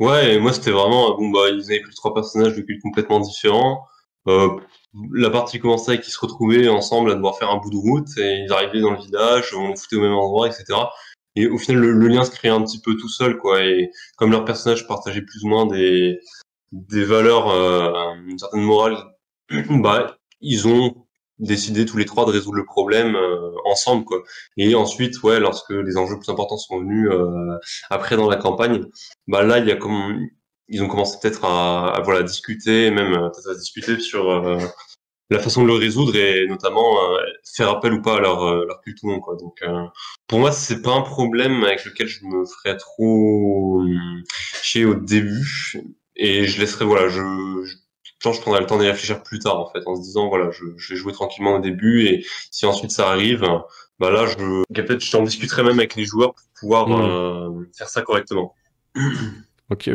Speaker 3: Ouais, et moi c'était vraiment, bon bah, ils avaient pris 3 personnages de cultes complètement différents. La partie commençait avec qu'ils se retrouvaient ensemble à devoir faire un bout de route, et ils arrivaient dans le village, on les foutait au même endroit, etc. Et au final, le lien se créait un petit peu tout seul, quoi. Et comme leurs personnages partageaient plus ou moins des valeurs, une certaine morale, bah, ils ont décidé tous les trois de résoudre le problème ensemble, quoi. Et ensuite, ouais, lorsque les enjeux plus importants sont venus après dans la campagne, bah là, ils ont commencé peut-être à voilà discuter, même peut-être à discuter sur la façon de le résoudre, et notamment faire appel ou pas à leur culte ou non, quoi. Donc pour moi, c'est pas un problème avec lequel je me ferais trop chier au début, et je laisserai, voilà, je pense que je prendrai le temps d'y réfléchir plus tard, en fait, en se disant, voilà, je vais jouer tranquillement au début, et si ensuite ça arrive, bah là, peut-être j'en discuterai même avec les joueurs pour pouvoir faire ça correctement.
Speaker 1: Ok.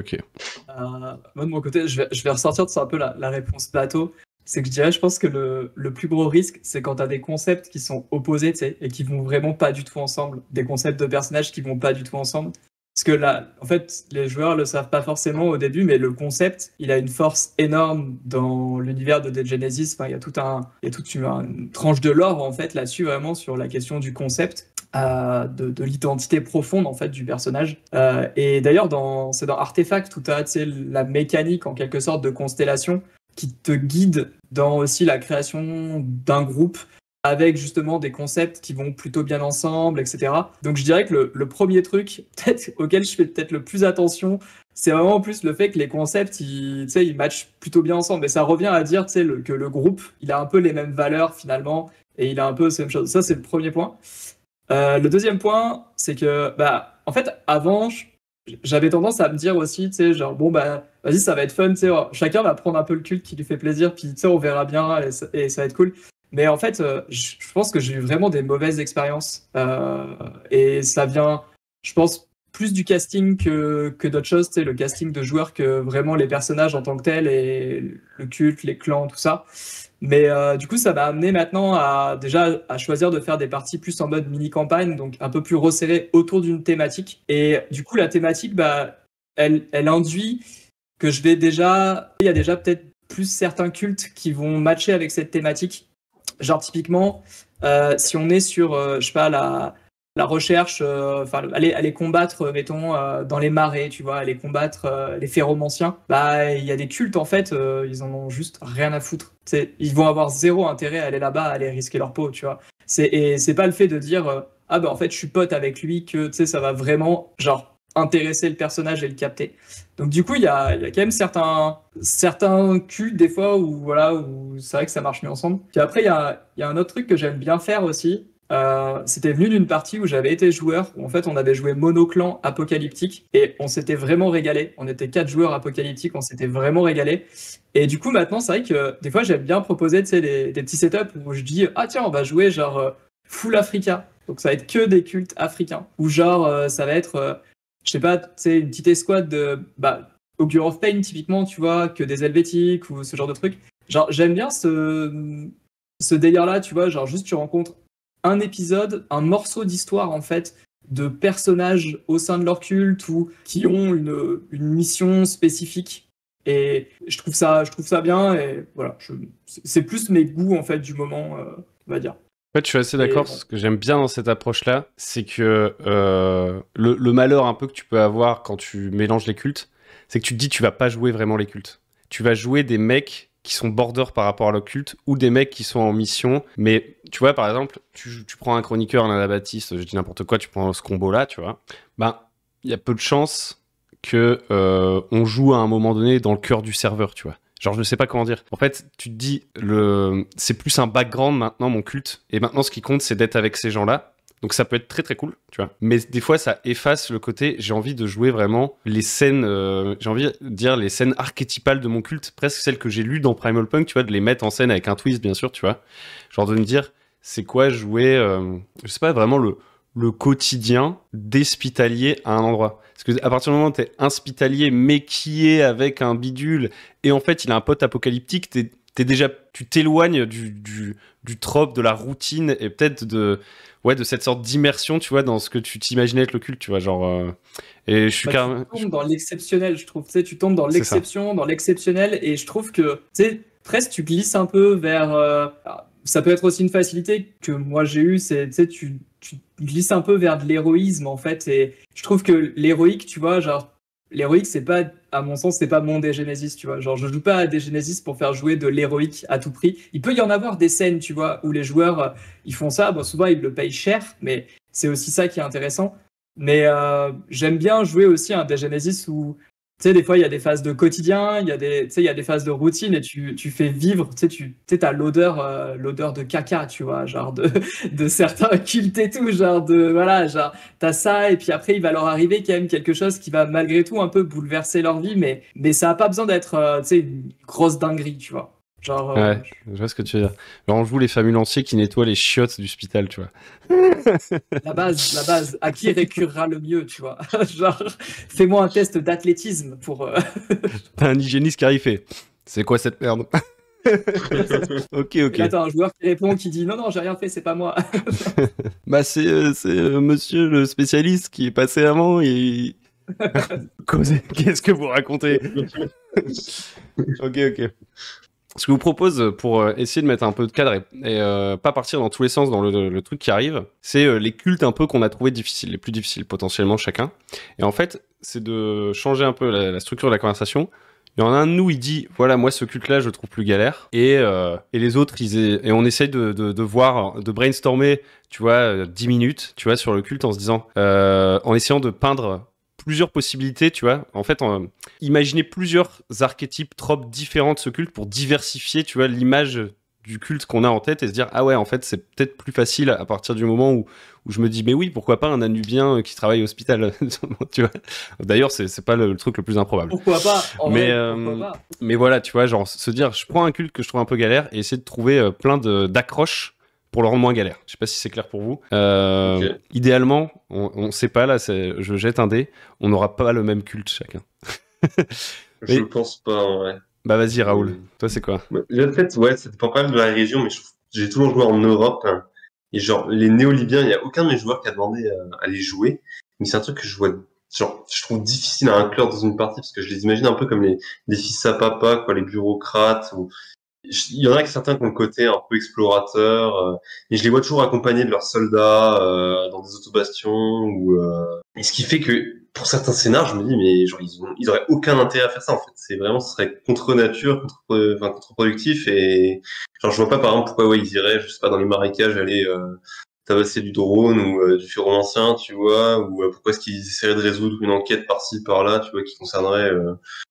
Speaker 2: Moi, de mon côté, je vais ressortir de ça un peu la réponse bateau. C'est que je dirais, je pense que le plus gros risque, c'est quand tu as des concepts qui sont opposés, tu sais, et qui vont vraiment pas du tout ensemble. Des concepts de personnages qui vont pas du tout ensemble. Parce que là, en fait, les joueurs le savent pas forcément au début, mais le concept, il a une force énorme dans l'univers de Dead Genesis. Enfin, il y a toute une tranche de lore, en fait, là-dessus, vraiment, sur la question du concept. De l'identité profonde en fait du personnage, et d'ailleurs c'est dans Artefact où tu as la mécanique en quelque sorte de constellation qui te guide dans aussi la création d'un groupe avec justement des concepts qui vont plutôt bien ensemble, etc. Donc je dirais que le premier truc peut-être auquel je fais peut-être le plus attention, c'est vraiment plus le fait que les concepts ils matchent plutôt bien ensemble, et ça revient à dire que le groupe il a un peu les mêmes valeurs finalement, et il a un peu ces mêmes choses. Ça c'est le premier point. Le deuxième point, c'est que, bah, en fait, avant, j'avais tendance à me dire aussi, tu sais, genre, bon, bah, vas-y, ça va être fun, tu sais, chacun va prendre un peu le culte qui lui fait plaisir, puis, tu sais, on verra bien et ça va être cool. Mais en fait, je pense que j'ai eu vraiment des mauvaises expériences. Et ça vient, je pense, plus du casting que d'autres choses, tu sais, le casting de joueurs que vraiment les personnages en tant que tels et le culte, les clans, tout ça. Mais du coup, ça m'a amené maintenant déjà à choisir de faire des parties plus en mode mini-campagne, donc un peu plus resserrées autour d'une thématique. Et du coup, la thématique, bah, elle induit que il y a déjà peut-être plus certains cultes qui vont matcher avec cette thématique. Genre typiquement, si on est sur, je sais pas, la recherche, enfin, aller combattre, mettons, dans les marais, tu vois, aller combattre les ferromanciens, bah, il y a des cultes, en fait, ils en ont juste rien à foutre. Ils vont avoir zéro intérêt à aller là-bas, à aller risquer leur peau, tu vois. Et c'est pas le fait de dire, ah bah en fait, je suis pote avec lui, que, tu sais, ça va vraiment, genre, intéresser le personnage et le capter. Donc du coup, il y a quand même certains cultes des fois où voilà où c'est vrai que ça marche mieux ensemble. Puis après, il y a un autre truc que j'aime bien faire aussi. C'était venu d'une partie où j'avais été joueur, où en fait on avait joué monoclan apocalyptique et on s'était vraiment régalé. On était 4 joueurs apocalyptiques, on s'était vraiment régalé. Et du coup maintenant c'est vrai que des fois j'aime bien proposer, tu sais, des petits setups où je dis ah tiens on va jouer genre full Africa. Donc ça va être que des cultes africains. Ou genre ça va être je sais pas, tu sais, une petite escouade de bah, Augure of Pain typiquement, tu vois, que des Helvétiques ou ce genre de trucs. Genre j'aime bien ce délire-là, tu vois, genre juste tu rencontres un épisode, un morceau d'histoire en fait de personnages au sein de leur culte ou qui ont une mission spécifique. Et je trouve ça bien et voilà, c'est plus mes goûts en fait du moment, on va dire.
Speaker 1: En fait, je suis assez
Speaker 2: Et
Speaker 1: d'accord.
Speaker 2: bon.
Speaker 1: Ce que j'aime bien dans cette approche-là, c'est que le malheur un peu que tu peux avoir quand tu mélanges les cultes, c'est que tu te dis tu vas pas jouer vraiment les cultes. Tu vas jouer des mecs qui sont border par rapport à leur culte ou des mecs qui sont en mission. Mais tu vois, par exemple, tu prends un chroniqueur, un Anabaptiste, je dis n'importe quoi, tu prends ce combo-là, tu vois. Ben, il y a peu de chances que on joue à un moment donné dans le cœur du serveur, tu vois. Genre, je ne sais pas comment dire. En fait, tu te dis, c'est plus un background maintenant, mon culte. Et maintenant, ce qui compte, c'est d'être avec ces gens-là. Donc, ça peut être très, très cool, tu vois. Mais des fois, ça efface le côté, j'ai envie de jouer vraiment les scènes, j'ai envie de dire les scènes archétypales de mon culte, presque celles que j'ai lues dans Primal Punk, tu vois, de les mettre en scène avec un twist, bien sûr, tu vois. Genre de me dire, c'est quoi jouer, je sais pas, vraiment le quotidien d'hospitalier à un endroit. Parce que à partir du moment où t'es hospitalier, mais qui est avec un bidule, et en fait il a un pote apocalyptique, tu t'éloignes du trope, de la routine, et peut-être de cette sorte d'immersion, tu vois, dans ce que tu t'imaginais être le culte, tu vois, genre... et je suis carrément...
Speaker 2: Tu tombes dans l'exceptionnel, je trouve. Tu sais, tu tombes dans
Speaker 1: C'est ça.
Speaker 2: l'exception, dans l'exceptionnel, et je trouve que, tu sais, presque tu glisses un peu vers. Ça peut être aussi une facilité que moi j'ai eue, c'est, tu sais, tu glisses un peu vers de l'héroïsme en fait, et je trouve que l'héroïque, tu vois, genre, l'héroïque, c'est pas, à mon sens, c'est pas mon Genesis, tu vois. Genre, je joue pas à Genesis pour faire jouer de l'héroïque à tout prix. Il peut y en avoir des scènes, tu vois, où les joueurs, ils font ça. Bon, souvent, ils le payent cher, mais c'est aussi ça qui est intéressant. Mais j'aime bien jouer aussi à un Genesis où, tu sais, des fois, il y a des phases de quotidien, tu sais, il y a des phases de routine et tu fais vivre, tu sais, t'as l'odeur de caca, tu vois, genre de certains cultes et tout, genre voilà, genre, t'as ça et puis après, il va leur arriver quand même quelque chose qui va malgré tout un peu bouleverser leur vie, mais ça a pas besoin d'être, tu sais, une grosse dinguerie, tu vois. Genre,
Speaker 1: Ouais, je vois ce que tu veux dire. Genre, on joue les famulanciers qui nettoient les chiottes du hospital, tu vois.
Speaker 2: la base, à qui récurera le mieux, tu vois. Genre, fais-moi un test d'athlétisme pour.
Speaker 1: T'as un hygiéniste qui arrive et fait, c'est quoi cette merde? Ok.
Speaker 2: Et là, t'as un joueur qui répond, qui dit non, j'ai rien fait, c'est pas moi.
Speaker 1: Bah, c'est monsieur le spécialiste qui est passé avant et... Qu'est-ce que vous racontez? Ok. Ce que je vous propose pour essayer de mettre un peu de cadre et pas partir dans tous les sens dans le truc qui arrive, c'est les cultes un peu qu'on a trouvé difficiles, les plus difficiles potentiellement chacun. Et en fait, c'est de changer un peu la structure de la conversation. Il y en a un de nous, il dit, voilà, moi ce culte-là, je le trouve plus galère. Et les autres, et on essaye de voir, de brainstormer, tu vois, 10 minutes, tu vois, sur le culte en se disant, en essayant de peindre plusieurs possibilités, tu vois. En fait, imaginer plusieurs archétypes, tropes différents de ce culte pour diversifier, tu vois, l'image du culte qu'on a en tête et se dire ah ouais en fait c'est peut-être plus facile à partir du moment où je me dis mais oui pourquoi pas un Anubien qui travaille à l'hôpital tu vois. D'ailleurs c'est pas le truc le plus improbable.
Speaker 2: Pourquoi pas en
Speaker 1: mais
Speaker 2: vrai, pourquoi pas.
Speaker 1: mais voilà tu vois genre se dire je prends un culte que je trouve un peu galère et essayer de trouver plein d'accroches pour le rendre moins galère. Je sais pas si c'est clair pour vous.
Speaker 3: Ok.
Speaker 1: Idéalement on sait pas là je jette un dé, on n'aura pas le même culte chacun.
Speaker 3: Je
Speaker 1: Mais-
Speaker 3: pense pas, ouais.
Speaker 1: Bah vas-y Raoul, toi c'est quoi?
Speaker 3: En fait, ouais, ça dépend pas mal de la région, mais j'ai toujours joué en Europe, hein. Et genre, les néo-libyens, il y a aucun de mes joueurs qui a demandé à les jouer. Mais c'est un truc que je trouve difficile à inclure dans une partie parce que je les imagine un peu comme les fils à papa, quoi, les bureaucrates. Il y en a certains qui ont le côté un peu explorateur, et je les vois toujours accompagnés de leurs soldats dans des autobastions et ce qui fait que pour certains scénars, je me dis mais genre ils auraient aucun intérêt à faire ça en fait. C'est vraiment ce serait contre nature, contre-productif et genre je vois pas par exemple pourquoi ils iraient je sais pas dans les marécages aller tabasser du drone ou du furomancien, tu vois, ou pourquoi est-ce qu'ils essaieraient de résoudre une enquête par-ci par-là, tu vois, qui concernerait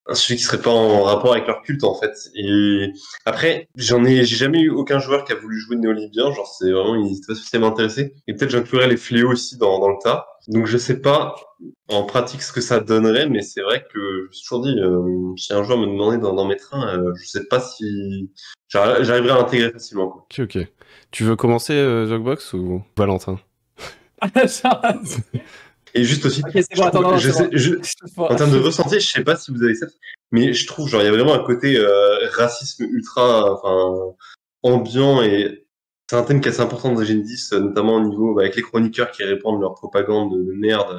Speaker 3: un sujet qui serait pas en rapport avec leur culte en fait. Et après, j'ai jamais eu aucun joueur qui a voulu jouer de néolibien, genre c'est vraiment, ils étaient pas spécialement intéressés. Et peut-être j'inclurais les fléaux aussi dans le tas. Donc je sais pas en pratique ce que ça donnerait, mais c'est vrai que je me suis toujours dit, si un joueur me demandait dans mes trains, je sais pas si j'arriverais à l'intégrer facilement, quoi.
Speaker 1: Ok. Tu veux commencer Zogbox ou Valentin?
Speaker 3: Et juste aussi,
Speaker 2: Ok, c'est bon, attends, non,
Speaker 3: je
Speaker 2: c'est
Speaker 3: sais,
Speaker 2: bon.
Speaker 3: en termes de ressenti, je sais pas si vous avez ça, mais je trouve genre il y a vraiment un côté racisme ultra, enfin ambiant et c'est un thème qui est assez important dans Genesis, notamment au niveau avec les chroniqueurs qui répandent leur propagande de merde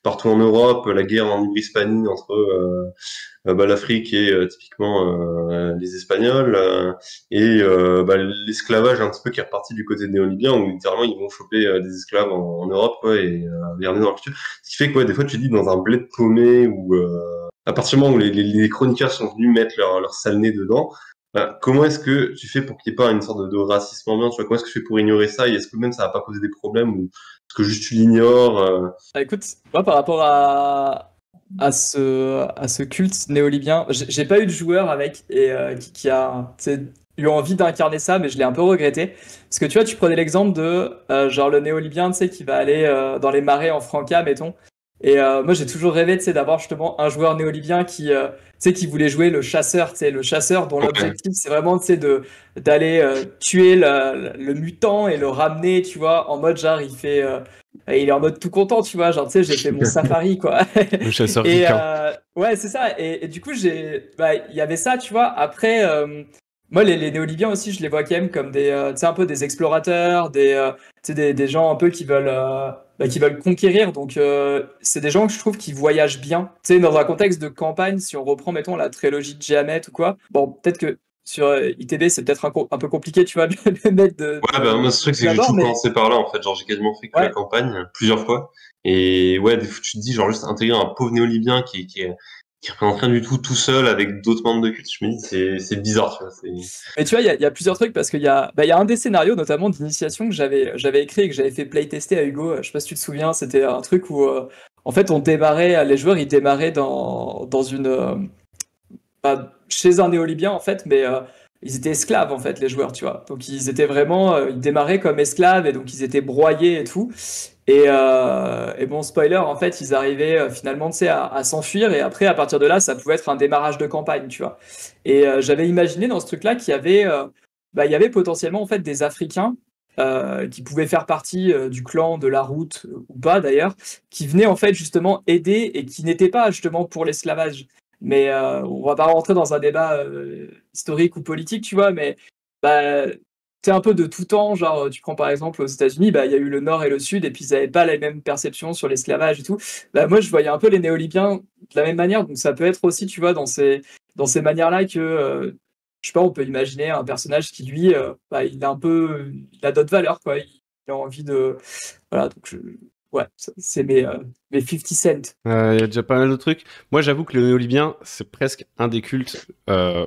Speaker 3: partout en Europe, la guerre en Ibris-Hispanie entre l'Afrique et typiquement les Espagnols l'esclavage un petit peu qui est reparti du côté néolibien où littéralement ils vont choper des esclaves en Europe quoi, et les ramener dans leur culture. Ce qui fait que ouais, des fois tu dis dans un bled paumé où à partir du moment où les chroniqueurs sont venus mettre leur sale nez dedans, bah, comment est-ce que tu fais pour qu'il n'y ait pas une sorte de racisme ambiant, tu vois, comment est-ce que tu fais pour ignorer ça et est-ce que même ça va pas poser des problèmes ou est-ce que juste tu l'ignores
Speaker 2: Bah, écoute, moi par rapport à ce culte néolibien, j'ai pas eu de joueur avec et qui a tu sais, eu envie d'incarner ça, mais je l'ai un peu regretté. Parce que tu vois, tu prenais l'exemple de genre le néolibien, tu sais, qui va aller dans les marais en Franca, mettons. Et moi, j'ai toujours rêvé, tu sais, d'avoir justement un joueur néolibien qui, tu sais, qui voulait jouer le chasseur, tu sais, le chasseur dont
Speaker 3: Ouais.
Speaker 2: l'objectif c'est vraiment, tu sais, d'aller tuer le mutant et le ramener, tu vois, en mode genre il est en mode tout content, tu vois, genre tu sais, j'ai fait mon safari quoi.
Speaker 1: Le chasseur
Speaker 2: Et
Speaker 1: ricain.
Speaker 2: ouais, c'est ça. Et du coup, il y avait ça, tu vois. Après, moi, les néolibiens aussi, je les vois quand même comme tu sais, un peu des explorateurs, tu sais, des gens un peu qui veulent conquérir. Donc, c'est des gens que je trouve qui voyagent bien. Tu sais, dans un contexte de campagne, si on reprend, mettons, la trilogie de Tiamat ou quoi. Bon, peut-être que sur ITB, c'est peut-être un peu compliqué, tu vois, de le mettre
Speaker 3: Ouais, bah, moi, c'est vrai que c'est que j'ai
Speaker 2: d'abord,
Speaker 3: tout
Speaker 2: mais
Speaker 3: commencé par là, en fait. Genre, j'ai quasiment fait que la
Speaker 2: ouais.
Speaker 3: campagne, plusieurs fois. Et ouais, des fois, tu te dis, genre, juste intégrer un pauvre néo-libyen qui représente rien du tout seul, avec d'autres membres de culte. Je me dis, c'est bizarre, tu vois.
Speaker 2: Mais tu vois, il y a plusieurs trucs parce il y a un des scénarios, notamment d'initiation, que j'avais écrit et que j'avais fait playtester à Hugo. Je sais pas si tu te souviens, c'était un truc où, en fait, les joueurs, ils démarraient dans une, chez un néolibien, en fait, mais ils étaient esclaves, en fait, les joueurs, tu vois. Donc, ils étaient vraiment, ils démarraient comme esclaves et donc ils étaient broyés et tout. Et bon, spoiler, en fait, ils arrivaient finalement, tu sais, à s'enfuir et après, à partir de là, ça pouvait être un démarrage de campagne, tu vois. Et j'avais imaginé dans ce truc-là qu'il y avait, il y avait potentiellement en fait des Africains qui pouvaient faire partie du clan de la route ou pas d'ailleurs, qui venaient en fait justement aider et qui n'étaient pas justement pour l'esclavage. Mais on va pas rentrer dans un débat historique ou politique, tu vois, mais bah, c'est un peu de tout temps, genre tu prends par exemple aux États-Unis, bah il y a eu le Nord et le Sud et puis ils n'avaient pas la même perception sur l'esclavage et tout. Bah moi je voyais un peu les néolibyens de la même manière, donc ça peut être aussi, tu vois, dans ces manières-là que je sais pas, on peut imaginer un personnage qui lui, il a d'autres valeurs quoi, il a envie de, voilà, donc ouais, c'est mes 50 cents.
Speaker 1: Il y a déjà pas mal de trucs. Moi, j'avoue que le néolibien, c'est presque un des cultes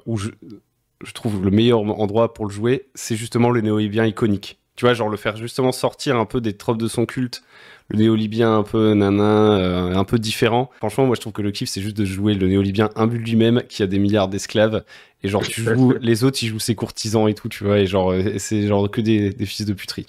Speaker 1: où je trouve le meilleur endroit pour le jouer, c'est justement le néolibien iconique. Tu vois, genre le faire justement sortir un peu des tropes de son culte, le néolibien un peu un peu différent. Franchement, moi je trouve que le kiff c'est juste de jouer le néolibien imbu de lui-même qui a des milliards d'esclaves et genre tu joues les autres, ils jouent ses courtisans et tout, tu vois, et genre c'est genre que des fils de puterie.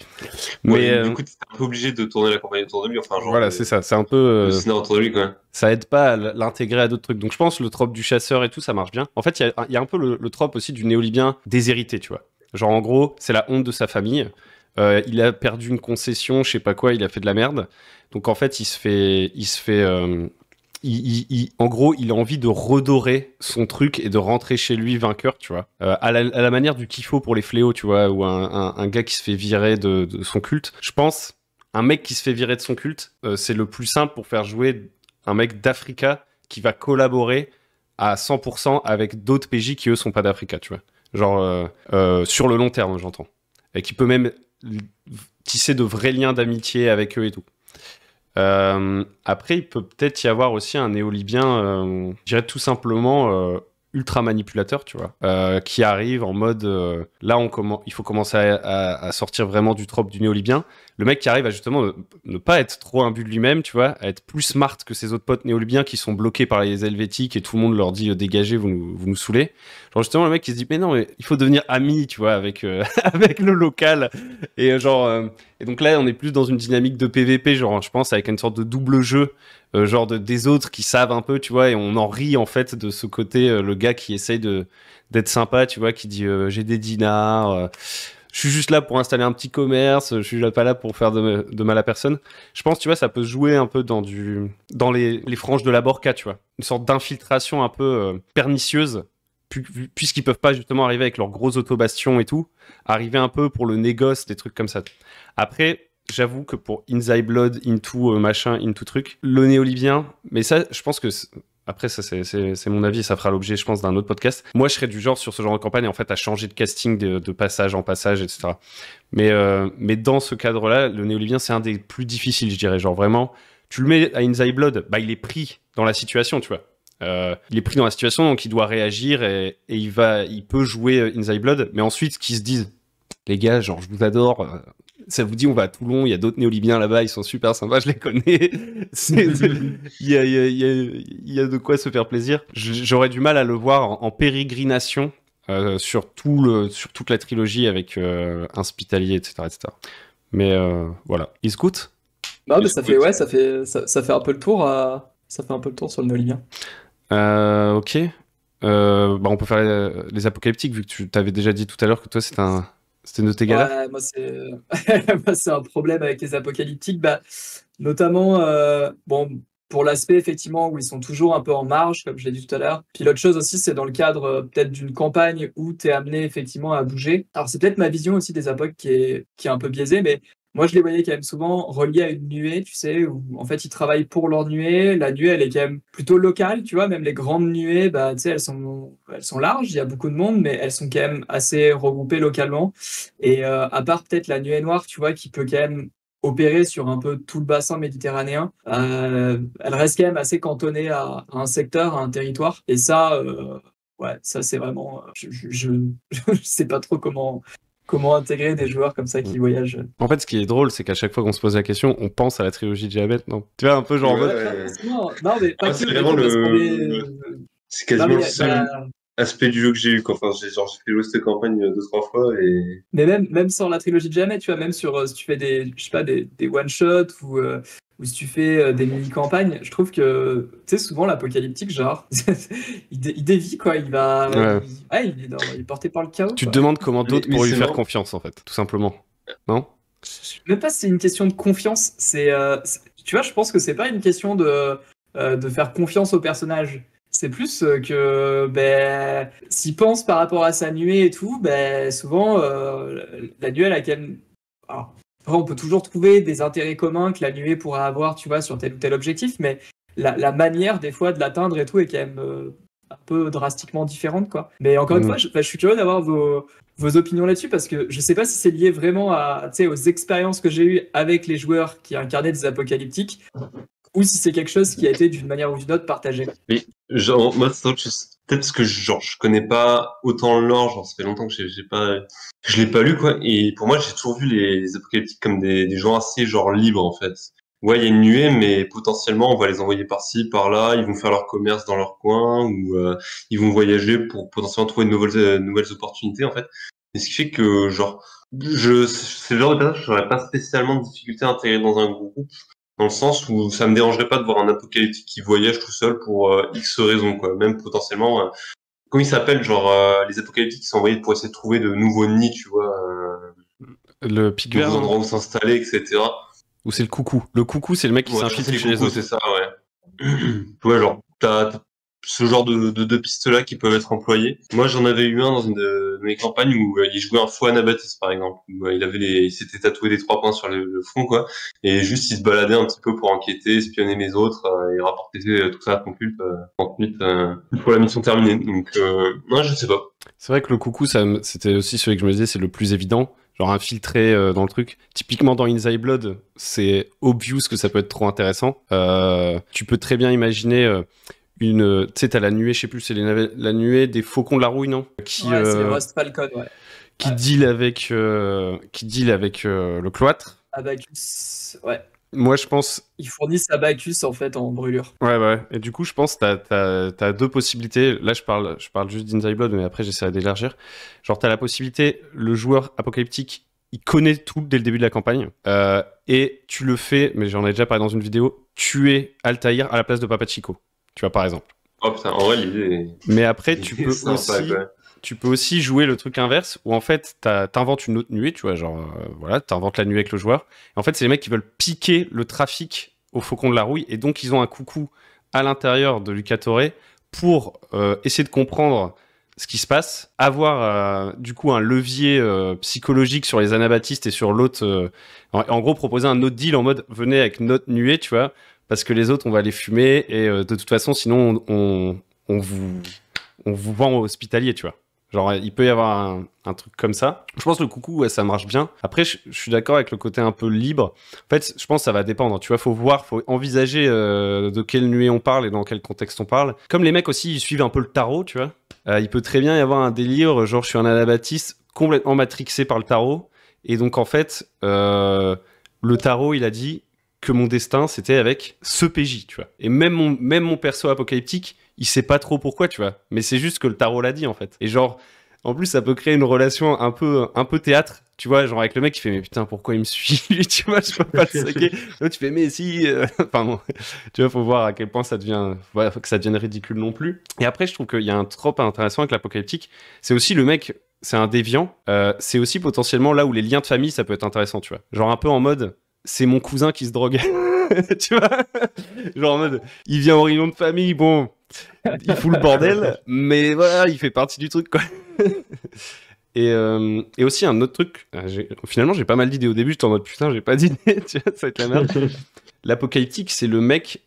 Speaker 3: Mais du coup, t'es un peu obligé de tourner la campagne autour de lui, enfin genre.
Speaker 1: Voilà, c'est ça, c'est un peu
Speaker 3: le scénario autour de lui, quoi.
Speaker 1: Ça aide pas à l'intégrer à d'autres trucs. Donc je pense le trope du chasseur et tout, ça marche bien. En fait, il y a un peu le trope aussi du néolibien déshérité, tu vois. Genre en gros, c'est la honte de sa famille. Il a perdu une concession, je sais pas quoi, il a fait de la merde. Donc en fait, en gros, il a envie de redorer son truc et de rentrer chez lui vainqueur, tu vois. À la manière du Kifo pour les fléaux, tu vois, ou un gars qui se fait virer de son culte. Je pense, un mec qui se fait virer de son culte, c'est le plus simple pour faire jouer un mec d'Africa qui va collaborer à 100% avec d'autres PJ qui, eux, sont pas d'Africa, tu vois. Genre, sur le long terme, j'entends. Et qui peut même tisser de vrais liens d'amitié avec eux et tout. Après, il peut peut-être y avoir aussi un néolibien, je dirais tout simplement ultra manipulateur, tu vois, qui arrive en mode là, il faut commencer à sortir vraiment du trope du néolibien. Le mec qui arrive à justement ne pas être trop imbu de lui-même, tu vois, à être plus smart que ses autres potes néolibiens qui sont bloqués par les Helvétiques et tout le monde leur dit dégagez, vous nous saoulez. Genre justement, le mec qui se dit mais non, mais il faut devenir ami, tu vois, avec, avec le local. Et genre. Et donc là, on est plus dans une dynamique de PVP, genre, je pense, avec une sorte de double jeu, genre des autres qui savent un peu, tu vois, et on en rit en fait de ce côté, le gars qui essaye d'être sympa, tu vois, qui dit j'ai des dinars, je suis juste là pour installer un petit commerce, je suis pas là pour faire de mal à personne. Je pense, tu vois, ça peut se jouer un peu dans les franges de la Borca, tu vois, une sorte d'infiltration un peu pernicieuse. Puisqu'ils peuvent pas justement arriver avec leurs gros autobastions et tout, arriver un peu pour le négoce, des trucs comme ça. Après, j'avoue que pour In Thy Blood, Into machin, Into truc, le néolibien, mais ça, je pense que après, ça c'est mon avis, ça fera l'objet, je pense, d'un autre podcast. Moi, je serais du genre sur ce genre de campagne, en fait, à changer de casting de passage en passage, etc. Mais dans ce cadre-là, le néolibien, c'est un des plus difficiles, je dirais. Genre vraiment, tu le mets à In Thy Blood, bah il est pris dans la situation, tu vois. Il est pris dans la situation, donc il doit réagir et il peut jouer In Thy Blood, mais ensuite qu'ils se disent, les gars, genre je vous adore, ça vous dit on va à Toulon, il y a d'autres néolibiens là-bas, ils sont super sympas, je les connais, il y a de quoi se faire plaisir. J'aurais du mal à le voir en pérégrination sur toute la trilogie avec Inspitalier, etc., etc. Mais voilà, il se coûte.
Speaker 2: Non, mais ça fait un peu le tour ça fait un peu le tour sur le néolibien.
Speaker 1: Ok. Bah on peut faire les apocalyptiques, vu que tu t'avais déjà dit tout à l'heure que toi c'était une de tes galères.
Speaker 2: Ouais, moi c'est un problème avec les apocalyptiques, bah, notamment bon, pour l'aspect effectivement où ils sont toujours un peu en marge, comme je l'ai dit tout à l'heure. Puis l'autre chose aussi, c'est dans le cadre peut-être d'une campagne où tu es amené effectivement à bouger. Alors c'est peut-être ma vision aussi des apocs qui est un peu biaisée, mais moi je les voyais quand même souvent reliés à une nuée, tu sais, où en fait ils travaillent pour leur nuée. La nuée, elle est quand même plutôt locale, tu vois, même les grandes nuées, bah, tu sais, elles sont larges, il y a beaucoup de monde, mais elles sont quand même assez regroupées localement. Et à part peut-être la nuée noire, tu vois, qui peut quand même opérer sur un peu tout le bassin méditerranéen, elle reste quand même assez cantonnée à un secteur, à un territoire. Et ça, ouais, ça c'est vraiment, je sais pas trop comment intégrer des joueurs comme ça qui voyagent.
Speaker 1: En fait, ce qui est drôle, c'est qu'à chaque fois qu'on se pose la question, on pense à la trilogie de Diabet, non? Tu vois, un peu genre...
Speaker 2: Non, mais pas
Speaker 3: c'est vraiment c'est quasiment le seul aspect du jeu que j'ai eu. Enfin, j'ai fait jouer cette campagne 2-3 fois et...
Speaker 2: Mais même sans la trilogie de jamais, tu vois, même sur si tu fais des one-shots ou si tu fais des mini-campagnes, je trouve que, tu sais, souvent l'apocalyptique, genre, il dévie, quoi, il va...
Speaker 1: Ouais.
Speaker 2: Il est porté par le chaos.
Speaker 1: Tu
Speaker 2: quoi.
Speaker 1: te demandes comment d'autres pourraient lui faire confiance, en fait, tout simplement. Non?
Speaker 2: Je sais même pas si c'est une question de confiance, tu vois, je pense que c'est pas une question de faire confiance au personnage. C'est plus que s'il pense par rapport à sa nuée et tout, souvent la nuée elle a quand même. Alors, après, on peut toujours trouver des intérêts communs que la nuée pourrait avoir, tu vois, sur tel ou tel objectif, mais la manière des fois de l'atteindre et tout est quand même un peu drastiquement différente, quoi. Mais encore une fois, je suis curieux d'avoir vos opinions là-dessus parce que je sais pas si c'est lié vraiment aux expériences que j'ai eues avec les joueurs qui incarnaient des apocalyptiques. Ou si c'est quelque chose qui a été d'une manière ou d'une autre partagé.
Speaker 3: Mais Genre, moi, c'est vrai que peut-être parce que genre, je connais pas autant le lore, genre, ça fait longtemps que je l'ai pas lu, quoi. Et pour moi, j'ai toujours vu les apocalyptiques comme des gens assez, genre, libres, en fait. Ouais, il y a une nuée, mais potentiellement, on va les envoyer par-ci, par-là, ils vont faire leur commerce dans leur coin, ou ils vont voyager pour potentiellement trouver de nouvelles opportunités, en fait. Et ce qui fait que, genre, c'est le genre de personne que j'aurais pas spécialement de difficulté à intégrer dans un groupe, dans le sens où ça me dérangerait pas de voir un apocalyptique qui voyage tout seul pour X raisons, quoi. Même potentiellement, comment ils s'appellent, genre les apocalyptiques qui sont envoyés pour essayer de trouver de nouveaux nids, tu vois,
Speaker 1: Le pic vert,
Speaker 3: nouveaux
Speaker 1: non?
Speaker 3: endroits où s'installer, etc.
Speaker 1: Ou c'est le coucou? Le coucou, c'est le mec qui
Speaker 3: Ouais, je crois que c'est
Speaker 1: s'infiltre
Speaker 3: les
Speaker 1: chez les
Speaker 3: coucous,
Speaker 1: autres.
Speaker 3: c'est ça, ouais. Ouais, genre, t'as ce genre de pistes-là qui peuvent être employées. Moi, j'en avais eu un dans une de mes campagnes où il jouait un faux Anabatis, par exemple. Où, il s'était tatoué des 3 points sur le front, quoi. Et juste, il se baladait un petit peu pour enquêter, espionner les autres, et rapporter tout ça à ton culte, ensuite, une fois la mission terminée. Donc, non, je sais pas.
Speaker 1: C'est vrai que le coucou, c'était aussi celui que je me disais, c'est le plus évident. Genre infiltré dans le truc. Typiquement dans In Thy Blood, c'est obvious que ça peut être trop intéressant. Tu peux très bien imaginer tu sais, t'as la nuée, je sais plus, c'est la nuée des faucons de la rouille, non?
Speaker 2: Ouais, c'est les Rust Falcon, ouais.
Speaker 1: Qui
Speaker 2: Ouais.
Speaker 1: deal avec, le cloître.
Speaker 2: Abacus, ouais.
Speaker 1: Moi, je pense.
Speaker 2: Ils fournissent Abacus en fait en brûlure.
Speaker 1: Ouais. Et du coup, je pense que t'as deux possibilités. Là, je parle juste d'In Thy Blood, mais après, j'essaierai d'élargir. Genre, t'as la possibilité, le joueur apocalyptique, il connaît tout dès le début de la campagne. Et tu le fais, mais j'en ai déjà parlé dans une vidéo, tuer Altaïr à la place de Papa Chico. Tu vois, par exemple.
Speaker 3: Oh putain, en vrai, l'idée
Speaker 1: Mais après,
Speaker 3: est sympa, quoi.
Speaker 1: tu peux aussi jouer le truc inverse, où en fait, t'inventes une autre nuée, tu vois, genre, voilà, t'inventes la nuée avec le joueur. Et en fait, c'est les mecs qui veulent piquer le trafic au Faucon de la Rouille, et donc ils ont un coucou à l'intérieur de Lucatore pour essayer de comprendre ce qui se passe, avoir du coup un levier psychologique sur les anabaptistes et sur l'autre, en gros proposer un autre deal en mode venez avec notre nuée, tu vois, parce que les autres on va les fumer et de toute façon sinon on vous vend au hospitalier, tu vois. Genre, il peut y avoir un truc comme ça. Je pense que le coucou, ouais, ça marche bien. Après, je suis d'accord avec le côté un peu libre. En fait, je pense que ça va dépendre. Tu vois, faut voir, faut envisager de quelle nuée on parle et dans quel contexte on parle. Comme les mecs aussi, ils suivent un peu le tarot, tu vois. Il peut très bien y avoir un délire, genre, je suis un anabaptiste complètement matrixé par le tarot. Et donc, en fait, le tarot, il a dit que mon destin, c'était avec ce PJ, tu vois. Et même mon perso apocalyptique, il sait pas trop pourquoi, tu vois. Mais c'est juste que le tarot l'a dit, en fait. Et genre, en plus, ça peut créer une relation un peu théâtre, tu vois, genre avec le mec qui fait, mais putain, pourquoi il me suit, tu vois, je peux pas le saquer. Là, tu fais, mais si, pardon. Tu vois, faut voir à quel point ça devient, voilà, faut que ça devienne ridicule non plus. Et après, je trouve qu'il y a un trope intéressant avec l'apocalyptique. C'est aussi le mec, c'est un déviant. C'est aussi potentiellement là où les liens de famille, ça peut être intéressant, tu vois. Genre un peu en mode, c'est mon cousin qui se drogue. Tu vois, genre en mode, il vient en réunion de famille, bon, il fout le bordel, mais voilà, il fait partie du truc, quoi. Et aussi un autre truc, finalement j'ai pas mal d'idées au début, j'étais en mode putain j'ai pas d'idée, tu vois, ça va être la merde. L'apocalyptique, c'est le mec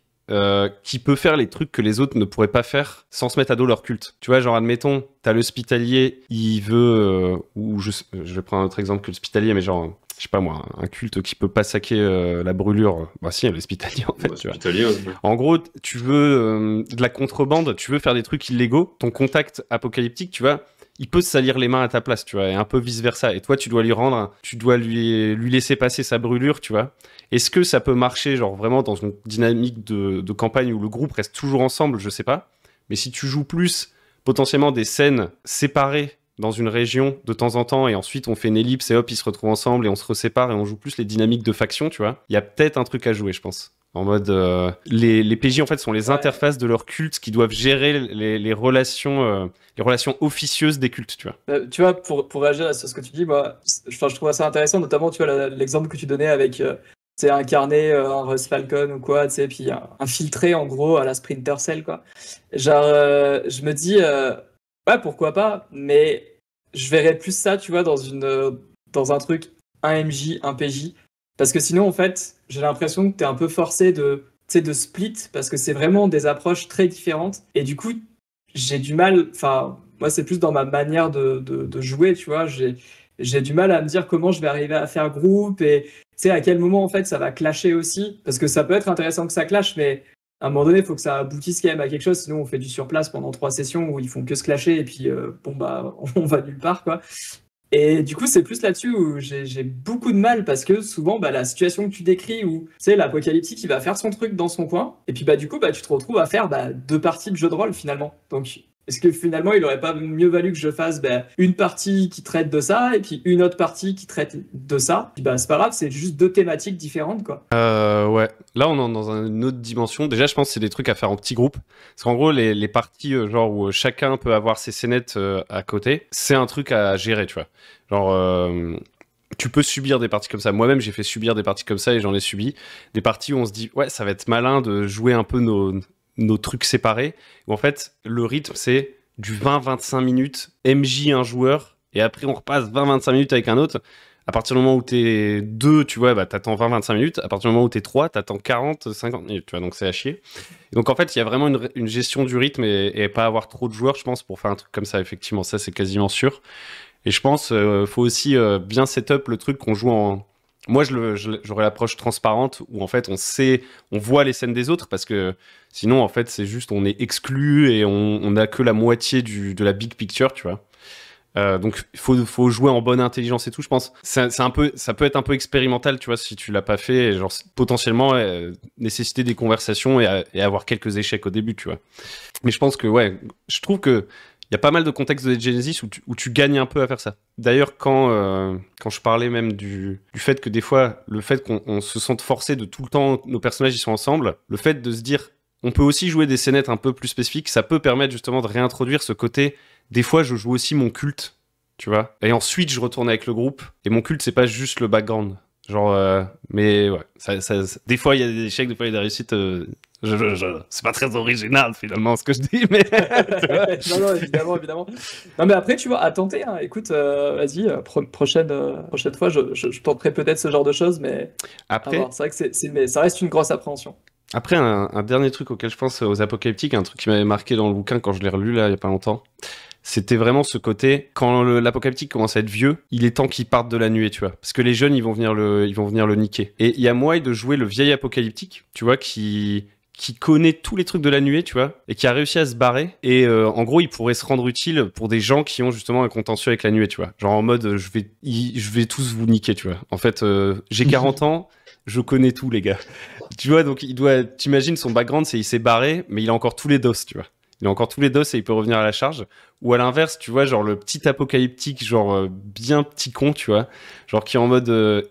Speaker 1: qui peut faire les trucs que les autres ne pourraient pas faire sans se mettre à dos leur culte. Tu vois, genre admettons, t'as l'hospitalier, il veut, ou je vais prendre un autre exemple que l'hospitalier, mais genre, je sais pas moi, un culte qui peut pas saquer la brûlure. Bah si, l'hospitalier en fait, tu vois.
Speaker 3: Ouais.
Speaker 1: En gros, tu veux de la contrebande, tu veux faire des trucs illégaux, ton contact apocalyptique, tu vois, il peut se salir les mains à ta place, tu vois, et un peu vice-versa. Et toi, tu dois lui laisser passer sa brûlure, tu vois. Est-ce que ça peut marcher, genre vraiment dans une dynamique de campagne où le groupe reste toujours ensemble, je sais pas. Mais si tu joues plus potentiellement des scènes séparées dans une région de temps en temps et ensuite on fait une ellipse et hop, ils se retrouvent ensemble et on se resépare et on joue plus les dynamiques de faction, tu vois. Il y a peut-être un truc à jouer, je pense. En mode, les PJ en fait sont les interfaces de leur culte qui doivent gérer les relations officieuses des cultes, tu vois.
Speaker 2: Tu vois, pour réagir à ce que tu dis, moi, je trouve ça intéressant, notamment, tu vois, l'exemple que tu donnais avec, c'est incarner un Rust Falcon ou quoi, tu sais, puis infiltrer en gros à la Splinter Cell, quoi. Genre, je me dis, ouais, pourquoi pas, mais je verrais plus ça, tu vois, dans un truc, un MJ, un PJ, parce que sinon, en fait, j'ai l'impression que t'es un peu forcé de split, parce que c'est vraiment des approches très différentes, et du coup, j'ai du mal, enfin, moi, c'est plus dans ma manière de jouer, tu vois, j'ai du mal à me dire comment je vais arriver à faire groupe et tu sais à quel moment en fait ça va clasher aussi parce que ça peut être intéressant que ça clash mais à un moment donné, il faut que ça aboutisse quand même à quelque chose, sinon on fait du surplace pendant 3 sessions où ils font que se clasher et puis bon bah on va nulle part quoi. Et du coup, c'est plus là-dessus où j'ai beaucoup de mal parce que souvent, bah, la situation que tu décris où, tu sais, l'apocalyptique, il va faire son truc dans son coin, et puis bah, du coup, bah, tu te retrouves à faire bah, 2 parties de jeu de rôle finalement. Donc, est-ce que finalement, il aurait pas mieux valu que je fasse bah, une partie qui traite de ça, et puis une autre partie qui traite de ça? Puis bah, c'est pas grave, c'est juste 2 thématiques différentes, quoi.
Speaker 1: Ouais, là on est dans une autre dimension. Déjà, je pense que c'est des trucs à faire en petits groupes. Parce qu'en gros, les parties genre où chacun peut avoir ses scénettes à côté, c'est un truc à gérer, tu vois. Genre, tu peux subir des parties comme ça. Moi-même, j'ai fait subir des parties comme ça et j'en ai subi. Des parties où on se dit, ouais, ça va être malin de jouer un peu nos trucs séparés. Où en fait, le rythme, c'est du 20-25 minutes, MJ un joueur, et après on repasse 20-25 minutes avec un autre. À partir du moment où t'es 2, tu vois, bah, t'attends 20-25 minutes. À partir du moment où t'es 3, t'attends 40-50 minutes, tu vois, donc c'est à chier. Et donc en fait, il y a vraiment une gestion du rythme et pas avoir trop de joueurs, je pense, pour faire un truc comme ça, effectivement, ça c'est quasiment sûr. Et je pense faut aussi bien setup le truc qu'on joue en... Moi, j'aurais l'approche transparente où en fait on voit les scènes des autres parce que sinon en fait c'est juste on est exclu et on a que la moitié de la big picture, tu vois. Donc faut jouer en bonne intelligence et tout, je pense. C'est un peu, ça peut être un peu expérimental, tu vois, si tu l'as pas fait, et genre potentiellement nécessiter des conversations et avoir quelques échecs au début, tu vois. Mais je pense que ouais, je trouve que il y a pas mal de contextes de Genesis où tu gagnes un peu à faire ça. D'ailleurs, quand je parlais même du fait que des fois, le fait qu'on se sente forcé de tout le temps, nos personnages ils sont ensemble, le fait de se dire, on peut aussi jouer des scénettes un peu plus spécifiques, ça peut permettre justement de réintroduire ce côté. Des fois, je joue aussi mon culte, tu vois. Et ensuite, je retourne avec le groupe. Et mon culte, c'est pas juste le background. Genre, mais ouais, des fois, il y a des échecs, des fois, il y a des réussites. C'est pas très original, finalement, ce que je dis, mais...
Speaker 2: Non, non, évidemment, évidemment. Non, mais après, tu vois, à tenter, hein. Écoute, vas-y, prochaine fois, je tenterai peut-être ce genre de choses, mais à
Speaker 1: Après,
Speaker 2: voir. C'est vrai que mais ça reste une grosse appréhension.
Speaker 1: après un dernier truc auquel je pense aux apocalyptiques, un truc qui m'avait marqué dans le bouquin quand je l'ai relu, là, il y a pas longtemps, c'était vraiment ce côté, quand l'apocalyptique commence à être vieux, il est temps qu'il parte de la nuée, tu vois. Parce que les jeunes, ils vont venir le niquer. Et il y a moyen de jouer le vieil apocalyptique, tu vois, qui connaît tous les trucs de la nuée, tu vois, et qui a réussi à se barrer. Et en gros, il pourrait se rendre utile pour des gens qui ont justement un contentieux avec la nuée, tu vois. Genre en mode, je vais tous vous niquer, tu vois. En fait, j'ai 40 ans, je connais tout, les gars. Tu vois, donc t'imagines son background, c'est il s'est barré, mais il a encore tous les dos, tu vois. Il a encore tous les dos et il peut revenir à la charge. Ou à l'inverse, tu vois, genre le petit apocalyptique, genre bien petit con, tu vois. Genre qui est en mode,